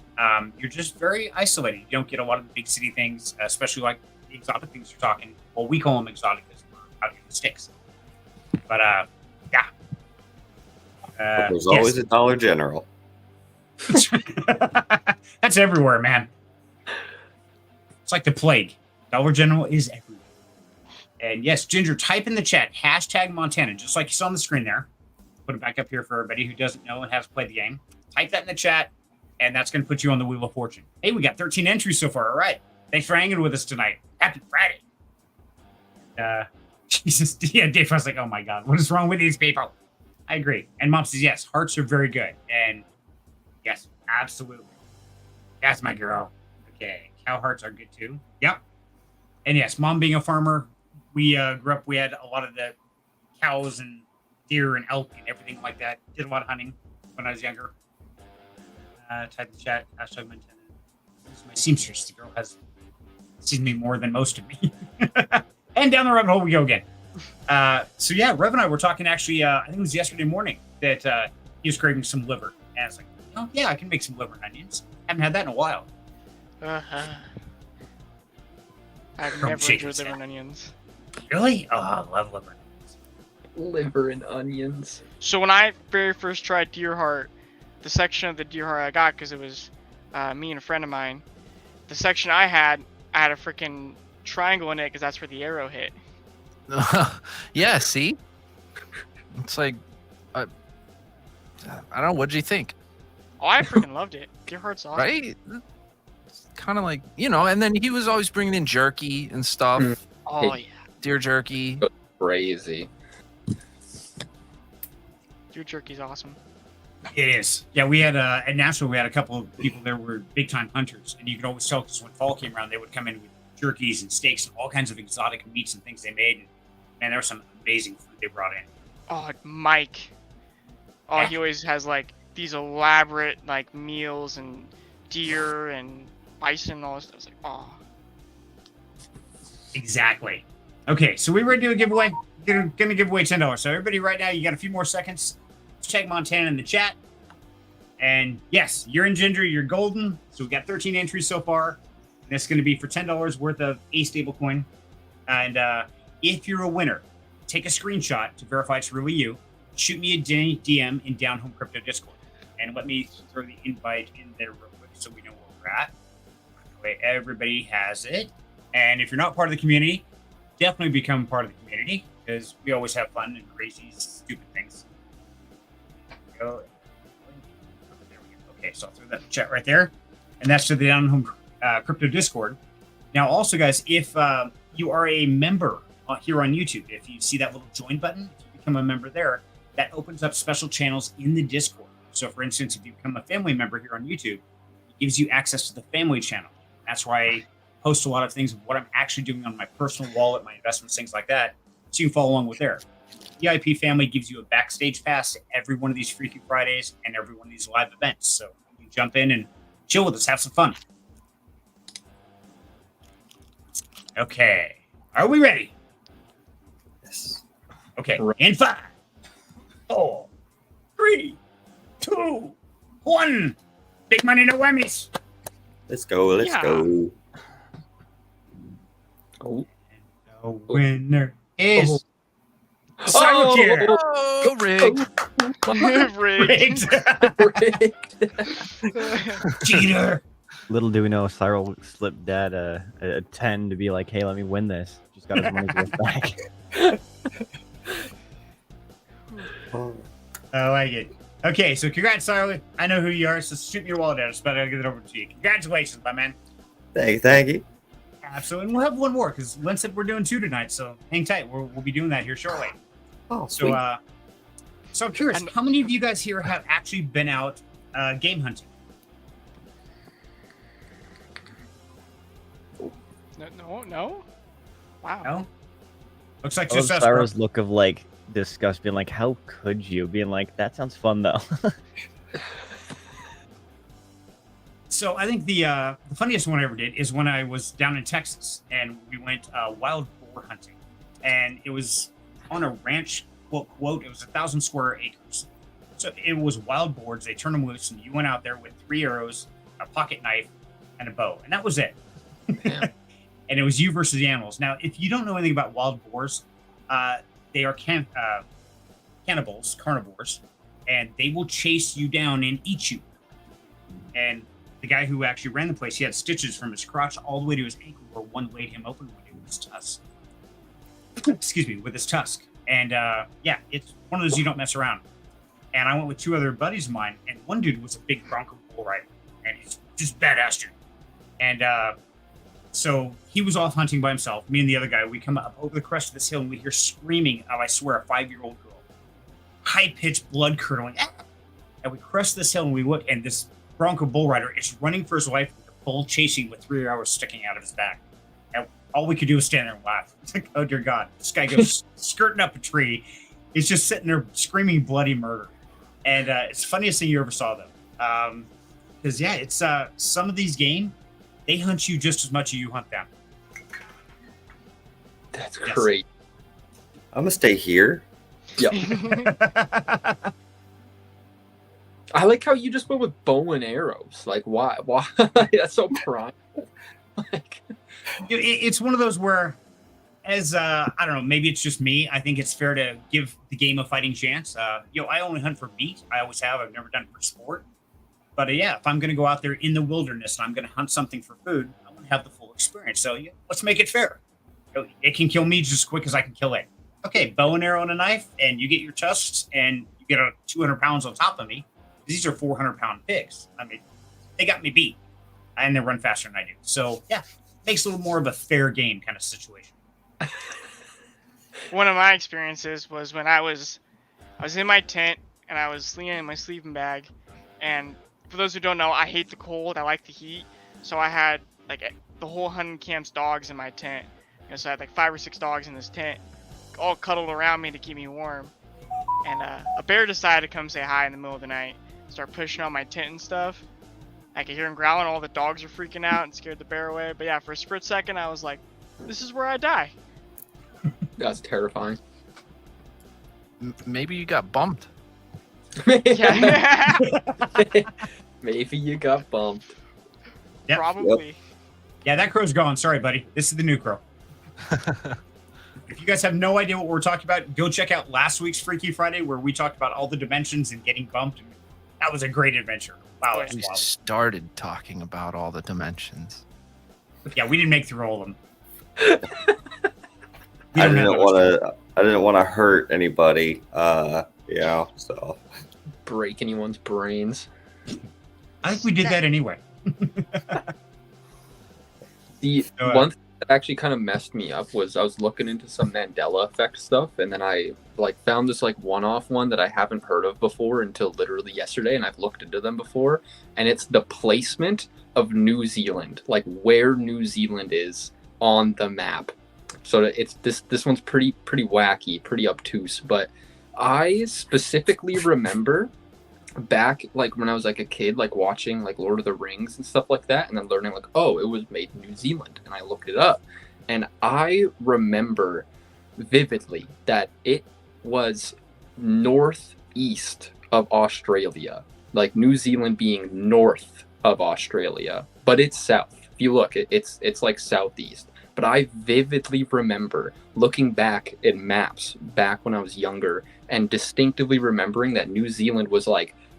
You're just very isolated. You don't get a lot of the big city things, especially like the exotic things you're talking. Well, we call them exotic because we're out here in the sticks. But yeah. There's always a Dollar General. That's everywhere, man. It's like the plague. Dollar General is everywhere. And yes, Ginger, type in the chat #Montana, just like you saw on the screen there. Put it back up here for everybody who doesn't know and hasn't played the game. Type that in the chat, and that's going to put you on the Wheel of Fortune. Hey, we got 13 entries so far. All right. Thanks for hanging with us tonight. Happy Friday. Jesus. Yeah, Dave was like, oh my God, what is wrong with these people? I agree. And Mom says, yes, hearts are very good. And yes, absolutely. That's my girl. Okay. Cow hearts are good too. Yep. And yes, Mom being a farmer, we grew up, we had a lot of the cows and deer and elk and everything like that. Did a lot of hunting when I was younger. Type in the chat, #Montana. This is my seamstress. The girl has seen me more than most of me. And down the rabbit hole we go again. So yeah, Rev and I were talking actually, I think it was yesterday morning that he was craving some liver. And I was like, oh yeah, I can make some liver and onions. Haven't had that in a while. I've never enjoyed liver and onions. Really? Oh, I love liver. Liver and onions. So when I very first tried deer heart, the section of the deer heart I got, because it was me and a friend of mine, the section I had a freaking triangle in it because that's where the arrow hit. Yeah, see? It's like, I don't know, what did you think? Oh, I freaking loved it. Deer heart's awesome. Right? It's kind of like, you know, and then he was always bringing in jerky and stuff. Oh, yeah. Deer jerky. Crazy. Deer jerky's awesome. It is. Yeah, we had at Nashville, we had a couple of people there who were big time hunters, and you could always tell because when fall came around, they would come in with jerkies and steaks and all kinds of exotic meats and things they made. And man, there was some amazing food they brought in. Oh, Mike. Oh, he always has like these elaborate like meals and deer and bison and all this stuff. It's like, oh. Exactly. Okay, so we ready to do a giveaway? We're gonna give away $10. So everybody, right now, you got a few more seconds. Check Montana in the chat. And yes, you're in Ginger, you're golden. So we got 13 entries so far. And it's going to be for $10 worth of a stablecoin. And if you're a winner, take a screenshot to verify it's really you. Shoot me a DM in Down Home Crypto Discord. And let me throw the invite in there real quick so we know where we're at. That way everybody has it. And if you're not part of the community, definitely become part of the community. because we always have fun and crazy, stupid things. There we go. Okay, so I'll throw that in the chat right there. And that's to the Down Home Crypto Discord. Now, also, guys, if you are a member here on YouTube, if you see that little join button, if you become a member there, that opens up special channels in the Discord. So, for instance, if you become a family member here on YouTube, it gives you access to the family channel. That's why I post a lot of things of what I'm actually doing on my personal wallet, my investments, things like that. So you can follow along with there. VIP family gives you a backstage pass to every one of these Freaky Fridays and every one of these live events. So you can jump in and chill with us, have some fun. Okay. Are we ready? Yes. Okay. In 5, 4, 3, 2, 1. Big money, no whammies. Let's go. Let's go. Oh. The winner is Cyro Kid. Oh, rigged. Rigged. Cheater. Little do we know, Cyril slipped Dad a 10 to be like, hey, let me win this. Just got his money's worth back. I like it. Okay, so congrats, Cyril. I know who you are, so shoot me your wallet out, but I'll get it over to you. Congratulations, my man. Thank you. Absolutely. And we'll have one more because Lynn said we're doing 2 tonight, so hang tight. We'll be doing that here shortly. Oh, so, so I'm curious, how many of you guys here have actually been out game hunting? No. Wow. No? Looks like I just love us. Cyril's look of like disgust, being like, how could you? Being like, that sounds fun though. So I think the funniest one I ever did is when I was down in Texas and we went wild boar hunting, and it was on a ranch. Quote, it was 1,000 square acres. So it was wild boars. They turned them loose, and you went out there with 3 arrows, a pocket knife, and a bow, and that was it. And it was you versus the animals. Now, if you don't know anything about wild boars, they are cannibals, carnivores, and they will chase you down and eat you. And the guy who actually ran the place, he had stitches from his crotch all the way to his ankle, where one laid him open with his tusk. Excuse me, with his tusk. And yeah, it's one of those you don't mess around. And I went with 2 other buddies of mine, and one dude was a big bronco bull rider, and he's just badass dude. And so he was off hunting by himself. Me and the other guy, we come up over the crest of this hill, and we hear screaming of, I swear, a 5-year-old girl, high-pitched, blood-curdling. And we crest this hill, and we look, and this bronco bull rider is running for his life with a bull chasing with 3 arrows sticking out of his back. And all we could do was stand there and laugh. It's like, oh dear God, this guy goes skirting up a tree. He's just sitting there screaming bloody murder. And it's the funniest thing you ever saw, though. Because, yeah, it's some of these game, they hunt you just as much as you hunt them. That's great. I'm gonna stay here. Yep. I like how you just went with bow and arrows. Like, why? Why? That's so prime. Like, it's one of those where, as I don't know, maybe it's just me. I think it's fair to give the game a fighting chance. I only hunt for meat. I always have. I've never done it for sport. But yeah, if I'm going to go out there in the wilderness and I'm going to hunt something for food, I want to have the full experience. So let's make it fair. It can kill me just as quick as I can kill it. Okay, bow and arrow and a knife, and you get your tusks, and you get 200 pounds on top of me. These are 400-pound pigs. I mean, they got me beat, and they run faster than I do. So yeah, makes a little more of a fair game kind of situation. One of my experiences was when I was in my tent and I was leaning in my sleeping bag, and for those who don't know, I hate the cold. I like the heat. So I had like the whole hunting camp's dogs in my tent. So I had like 5 or 6 dogs in this tent, all cuddled around me to keep me warm. And a bear decided to come say hi in the middle of the night, start pushing on my tent and stuff. I could hear him growling. All the dogs were freaking out and scared the bear away. But yeah, for a split second, I was like, this is where I die. that's terrifying. Maybe you got bumped. Yeah. Maybe you got bumped. Yep. Probably. Yeah, that crow's gone. Sorry, buddy. This is the new crow. If you guys have no idea what we're talking about, go check out last week's Freaky Friday where we talked about all the dimensions and getting bumped. That was a great adventure. Wow, We started talking about all the dimensions. Yeah, we didn't make through all of them. I didn't want to hurt anybody. So Break anyone's brains. I think we did that anyway. The one thing that actually kind of messed me up was I was looking into some Mandela effect stuff, and then I found this one-off one that I haven't heard of before until literally yesterday, and I've looked into them before, and it's the placement of New Zealand, where New Zealand is on the map. So it's this one's pretty wacky, pretty obtuse, but I specifically remember back when I was a kid, watching Lord of the Rings and stuff like that, and then learning it was made in New Zealand, and I looked it up, and I remember vividly that it was northeast of Australia, New Zealand being north of Australia, but it's south. If you look, it's southeast. But I vividly remember looking back at maps back when I was younger and distinctively remembering that New Zealand was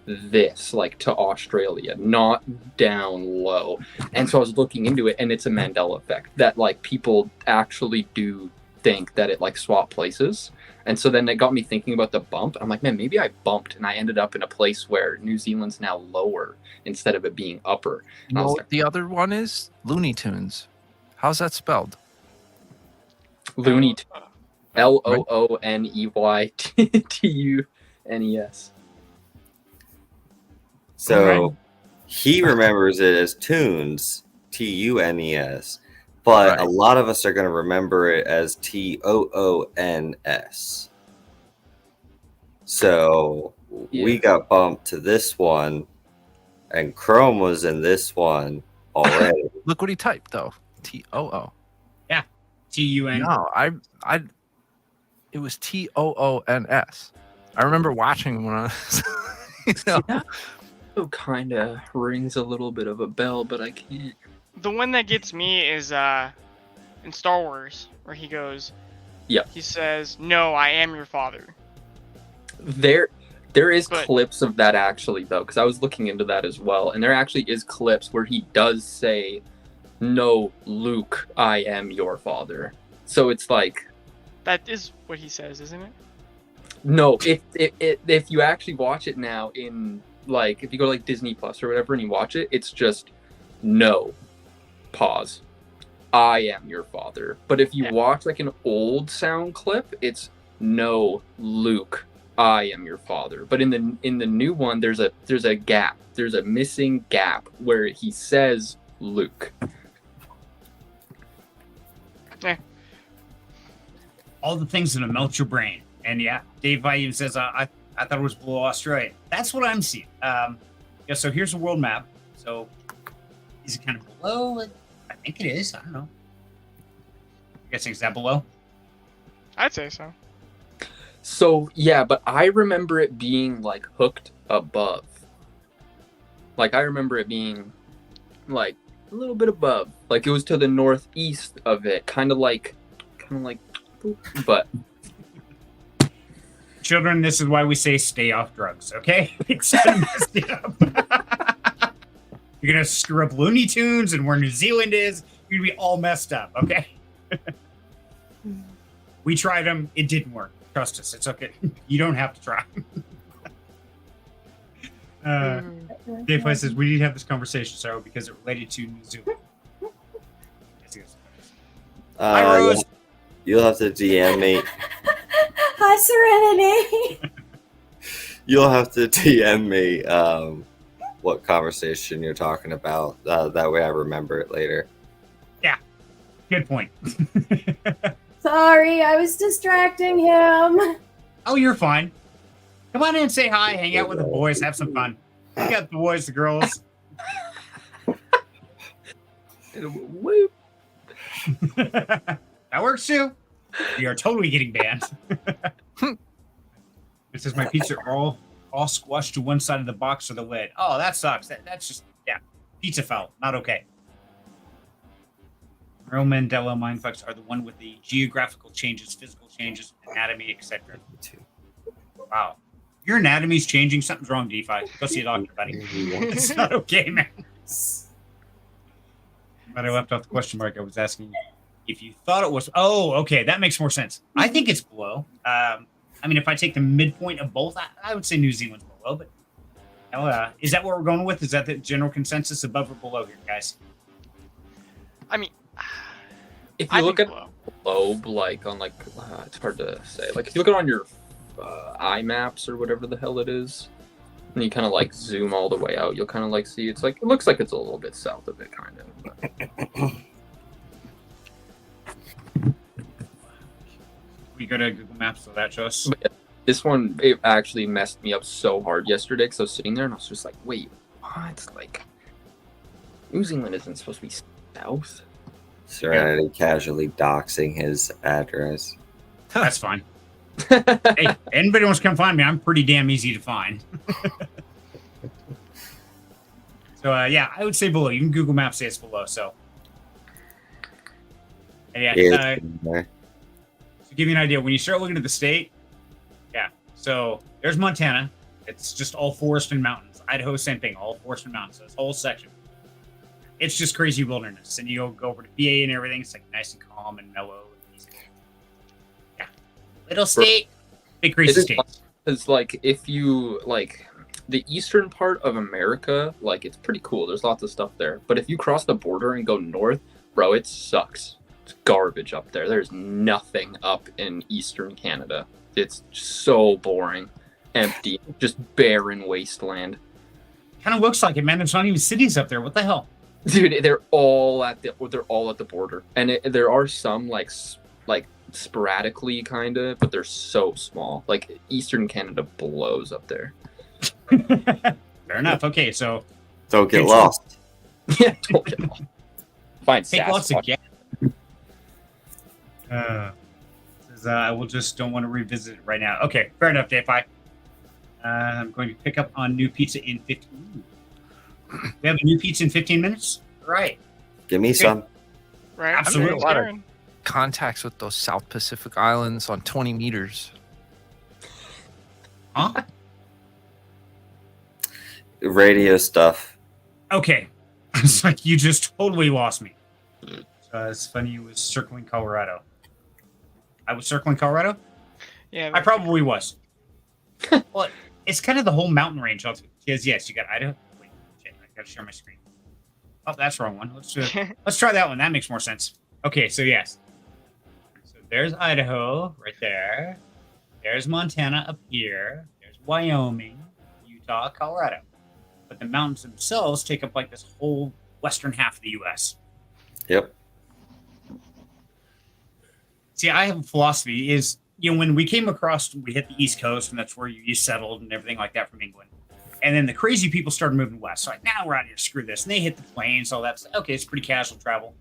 this, to Australia, not down low. And so I was looking into it, and it's a Mandela effect that people actually do think that it swapped places. And so then it got me thinking about the bump. I'm like, man, maybe I bumped and I ended up in a place where New Zealand's now lower instead of it being upper. And I was The other one is Looney Tunes. How's that spelled? Looney Tunes. Looneytunes. So he remembers it as Tunes, Tunes, but a lot of us are going to remember it as Toons. So we got bumped to this one, and Chrome was in this one already. Look what he typed though. Too. Yeah. TUN. No, it was TOONS. I remember watching when I was that kind of rings a little bit of a bell, but I can't. The one that gets me is in Star Wars, where he goes, he says, "No, I am your father." There is clips of that actually though, because I was looking into that as well, and there actually is clips where he does say, "No, Luke, I am your father." So it's that is what he says, isn't it? No, if you actually watch it now in if you go to Disney Plus or whatever and you watch it, it's just no, pause, I am your father. But if you watch an old sound clip, it's no, Luke, I am your father. But in the new one, there's a gap. There's a missing gap where he says Luke. Yeah. All the things that melt your brain. And Dave Vayu says, I thought it was below Australia. That's what I'm seeing. So here's a world map. So is it kind of below? I think it is. I don't know. You guys think is that below? I'd say so. So yeah, but I remember it being hooked above. I remember it being a little bit above. It was to the northeast of it, kind of but children, this is why we say stay off drugs, okay? It's gonna mess you up. You're gonna screw up Looney Tunes and where New Zealand is. You're gonna be all messed up, okay? We tried them, it didn't work. Trust us, it's okay. You don't have to try. Dave Weiss says we need to have this conversation, Sarah, because it related to New Zealand. Hi, Rose. You'll have to DM me. Hi, Serenity. You'll have to DM me what conversation you're talking about. That way I remember it later. Yeah, good point. Sorry, I was distracting him. Oh, you're fine. Come on in, say hi, hang out with the boys, have some fun. We got the boys, the girls. Whoop. That works too. We are totally getting banned. It says my pizza are all squashed to one side of the box or the lid. Oh, that sucks. That's just pizza foul. Not okay. Real Mandela mindfucks are the one with the geographical changes, physical changes, anatomy, etc. Wow. Your anatomy's changing. Something's wrong, DeFi. Go see a doctor, buddy. It's not okay, man. But I left off the question mark. I was asking If you thought it was, okay, that makes more sense. I think it's below. I mean, if I take the midpoint of both, I would say New Zealand's below. But is that what we're going with? Is that the general consensus, above or below here, guys? I mean, If you look at the globe, like on like it's hard to say. Like if you look at it on your iMaps or whatever the hell it is, and you kind of like zoom all the way out, you'll kind of like see it looks like it's a little bit south of it, kind of. We go to Google Maps, so that shows. But yeah, this one, it actually messed me up so hard yesterday because I was sitting there and I was just like, wait, what? Like, New Zealand isn't supposed to be south. Serenity casually doxing his address. That's fine. Hey, anybody wants to come find me, I'm pretty damn easy to find. So, I would say below. Even Google Maps say it's below, so. And to give you an idea, when you start looking at the state, so there's Montana. It's just all forest and mountains. Idaho, same thing, all forest and mountains. So this whole section. It's just crazy wilderness. And you go over to PA and everything. It's like nice and calm and mellow. And easy. Yeah. Little state, big crazy state. It's like if you like the eastern part of America, like it's pretty cool. There's lots of stuff there. But if you cross the border and go north, bro, it sucks. It's garbage up there. There's nothing up in eastern Canada. It's so boring, empty, just barren wasteland. Kind of looks like it, man. There's not even cities up there. What the hell? Dude, they're all at the border, and there are some like sporadically kind of, but they're so small. Like Eastern Canada blows up there. Fair enough. Okay, so don't get lost. Yeah, don't get lost. Fine, take lots of gas. I will just don't want to revisit it right now. Okay, fair enough, Dave. I'm going to pick up on new pizza in 15. We have a new pizza in 15 minutes? Right. Give me some. Right. Absolutely. A lot of contacts with those South Pacific Islands on 20 meters. Huh? Radio stuff. Okay. It's like you just totally lost me. It's funny you was circling Colorado. I was circling Colorado? Yeah. I probably was. Well, it's kind of the whole mountain range. Because, yes, you got Idaho. Wait, shit, I got to share my screen. Oh, that's the wrong one. Let's try that one. That makes more sense. Okay, so yes. So there's Idaho right there. There's Montana up here. There's Wyoming, Utah, Colorado. But the mountains themselves take up like this whole western half of the U.S. Yep. See, I have a philosophy is, when we came across, we hit the East Coast, and that's where you settled and everything like that from England. And then the crazy people started moving west. So like, now we're out here, screw this. And they hit the plains, all that. Okay, it's pretty casual travel.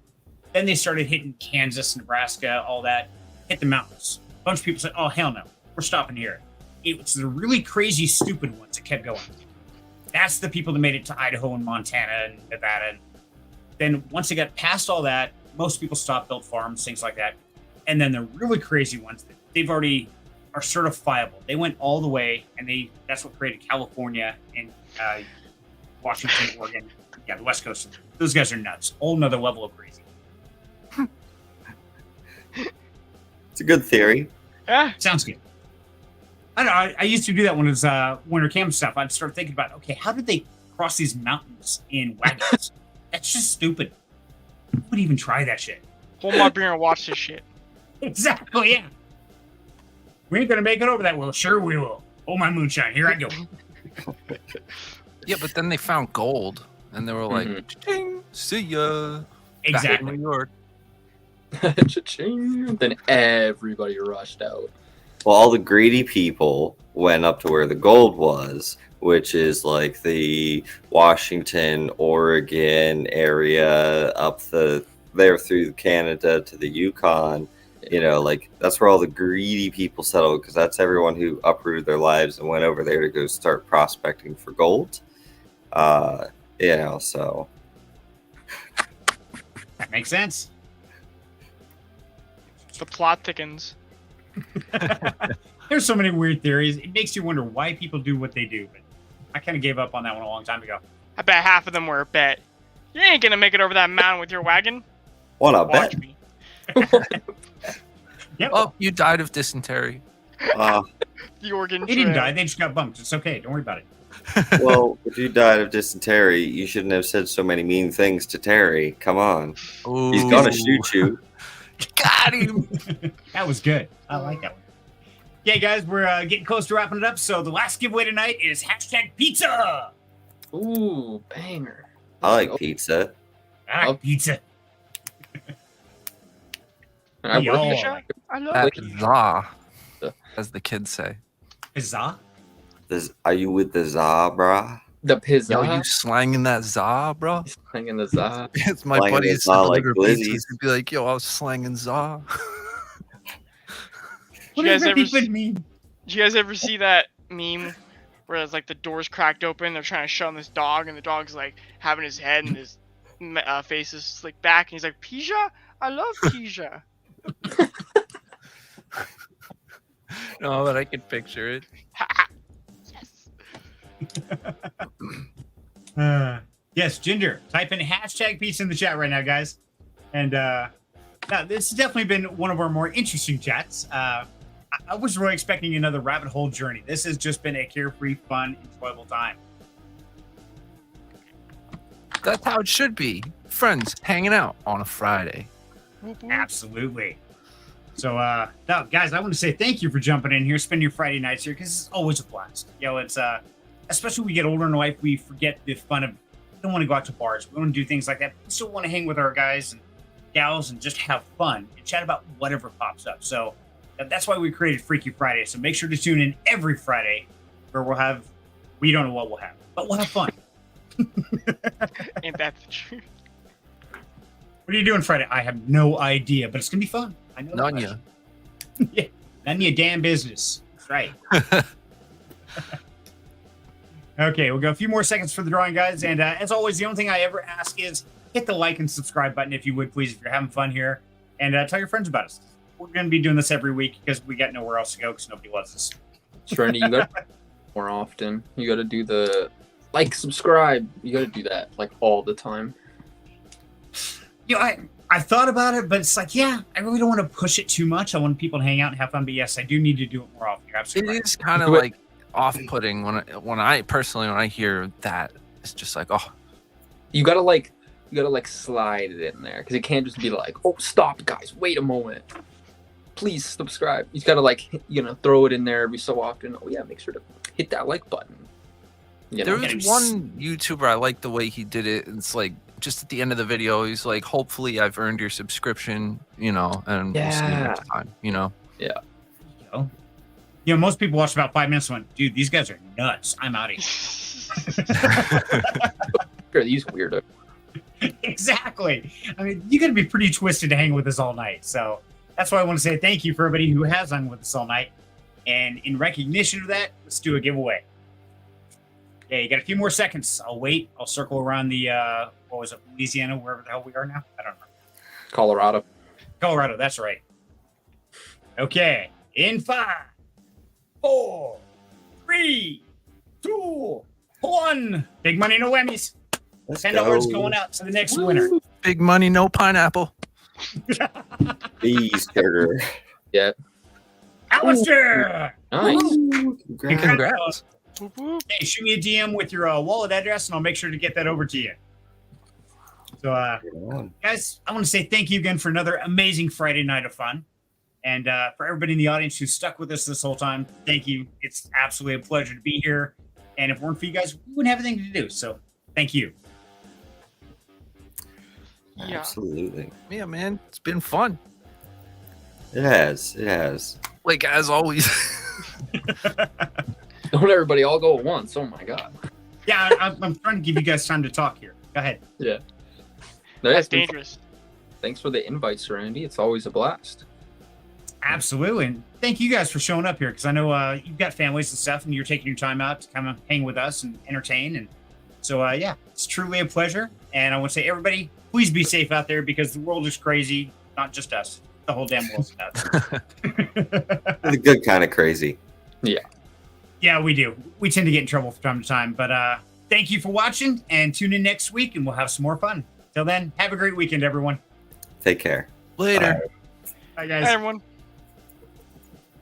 Then they started hitting Kansas, Nebraska, all that. Hit the mountains. A bunch of people said, oh, hell no, we're stopping here. It was the really crazy, stupid ones that kept going. That's the people that made it to Idaho and Montana and Nevada. And then once they got past all that, most people stopped, built farms, things like that. And then the really crazy ones, they've already are certifiable. They went all the way, and that's what created California and Washington, Oregon. Yeah, the West Coast. Those guys are nuts. Whole nother level of crazy. It's a good theory. Yeah. Sounds good. I know. I used to do that when it was winter camp stuff. I'd start thinking about, okay, how did they cross these mountains in wagons? That's just stupid. Who would even try that shit? Hold my beer and watch this shit. Exactly, yeah. We ain't gonna make it over that. Well, sure we will. Oh, my moonshine. Here I go. Yeah, but then they found gold, and they were like, "Ching, see ya." Exactly. Back in New York. Cha-ching. Then everybody rushed out. Well, all the greedy people went up to where the gold was, which is like the Washington, Oregon area, up there through Canada to the Yukon. Like that's where all the greedy people settled, because that's everyone who uprooted their lives and went over there to go start prospecting for gold. So That makes sense. The plot thickens. There's so many weird theories. It makes you wonder why people do what they do. But I kind of gave up on that one a long time ago. I bet half of them were a bet. You ain't gonna make it over that mountain with your wagon. Well, I'll bet. Me. Yep. Oh, you died of dysentery. The organ. He didn't trail. die. They just got bumped. It's okay. Don't worry about it. Well, if you died of dysentery, you shouldn't have said so many mean things to Terry. Come on. He's gonna shoot you. Got him. That was good. I like that one. Okay, guys, we're getting close to wrapping it up. So the last giveaway tonight is #pizza. Ooh, banger. I like pizza. I like pizza. I Yo. work- Pizza? I love That pizza. za, as the kids say. Huzzah. Are you with the Zabra? The pizza. Yo, you slanging that za, bro? Slanging the za. It's my Slanging buddy the used to za like deliver glizzies. pizzas. He'd be like, yo, I was slanging za. What You does guys that ever even mean? Did you guys ever see that meme where it's like the doors cracked open, they're trying to show him this dog, and the dog's like having his head and his face is slicked back, and he's like, Pija? I love Pija. No, but I can picture it. Yes. Yes, Ginger, type in #pizza in the chat right now, guys. And now, this has definitely been one of our more interesting chats. I was really expecting another rabbit hole journey. This has just been a carefree, fun, enjoyable time. That's how it should be. Friends hanging out on a Friday. Absolutely. So, now, guys, I want to say thank you for jumping in here, spending your Friday nights here, because it's always a blast. You know, it's especially when we get older in life, we forget the fun of. We don't want to go out to bars. We don't do things like that. We still want to hang with our guys and gals and just have fun and chat about whatever pops up. So that's why we created Freaky Friday. So make sure to tune in every Friday, where we don't know what we'll have, but we'll have fun. Ain't that the truth? What are you doing Friday? I have no idea, but it's gonna be fun. I know. that Nanya. much. Yeah, none of your damn business. That's right. Okay, we'll go a few more seconds for the drawing, guys. And as always, the only thing I ever ask is hit the like and subscribe button if you would, please, if you're having fun here. And tell your friends about us. We're going to be doing this every week because we got nowhere else to go because nobody loves us. Serenity, you got more often. You got to do the like, subscribe. You got to do that like all the time. You know, I thought about it, but it's like, yeah, I really don't want to push it too much. I want people to hang out and have fun. But yes, I do need to do it more often. You're It absolutely right. is kind of like off-putting when I hear that. It's just like, oh, You gotta like slide it in there because it can't just be like, oh, stop, guys, wait a moment, please subscribe. You gotta like, throw it in there every so often. Oh yeah, make sure to hit that like button. there was one YouTuber I like the way he did it. It's like just at the end of the video, he's like, hopefully I've earned your subscription, and we'll see you Yeah. next time. Yeah. You know, most people watch about 5 minutes and went, dude, these guys are nuts. I'm out of here. Sure, these weirdo. Exactly. I mean, you got to be pretty twisted to hang with us all night. So that's why I want to say thank you for everybody who has hung with us all night. And in recognition of that, let's do a giveaway. Yeah, you got a few more seconds. I'll wait. I'll circle around the, what was it, Louisiana, wherever the hell we are now? I don't know. Colorado. Colorado, that's right. Okay. In 5, 4, 3, 2, 1. Big money, no whammies. Let's $10 go. going out to the next winner. Big money, no pineapple. Bees sugar. Yeah. Alistair! Nice. Congrats. Whoop, whoop. Hey, shoot me a DM with your wallet address, and I'll make sure to get that over to you. So, guys, I want to say thank you again for another amazing Friday night of fun. And for everybody in the audience who stuck with us this whole time, thank you. It's absolutely a pleasure to be here. And if it weren't for you guys, we wouldn't have anything to do. So, thank you. Yeah. Absolutely. Yeah, man, it's been fun. It has. It has. Like as always. Don't everybody all go at once. Oh my god. Yeah, I'm trying to give you guys time to talk here. Go ahead. Yeah. That's dangerous. Thanks for the invite, Serenity. It's always a blast. Absolutely. And thank you guys for showing up here because I know you've got families and stuff and you're taking your time out to come and hang with us and entertain. And so, yeah, it's truly a pleasure. And I want to say, everybody, please be safe out there because the world is crazy. Not just us. The whole damn world's nuts. The good kind of crazy. Yeah. Yeah, we do. We tend to get in trouble from time to time. But thank you for watching and tune in next week and we'll have some more fun. Till then, have a great weekend, everyone. Take care. Later. Bye. Bye, guys. Hi, everyone.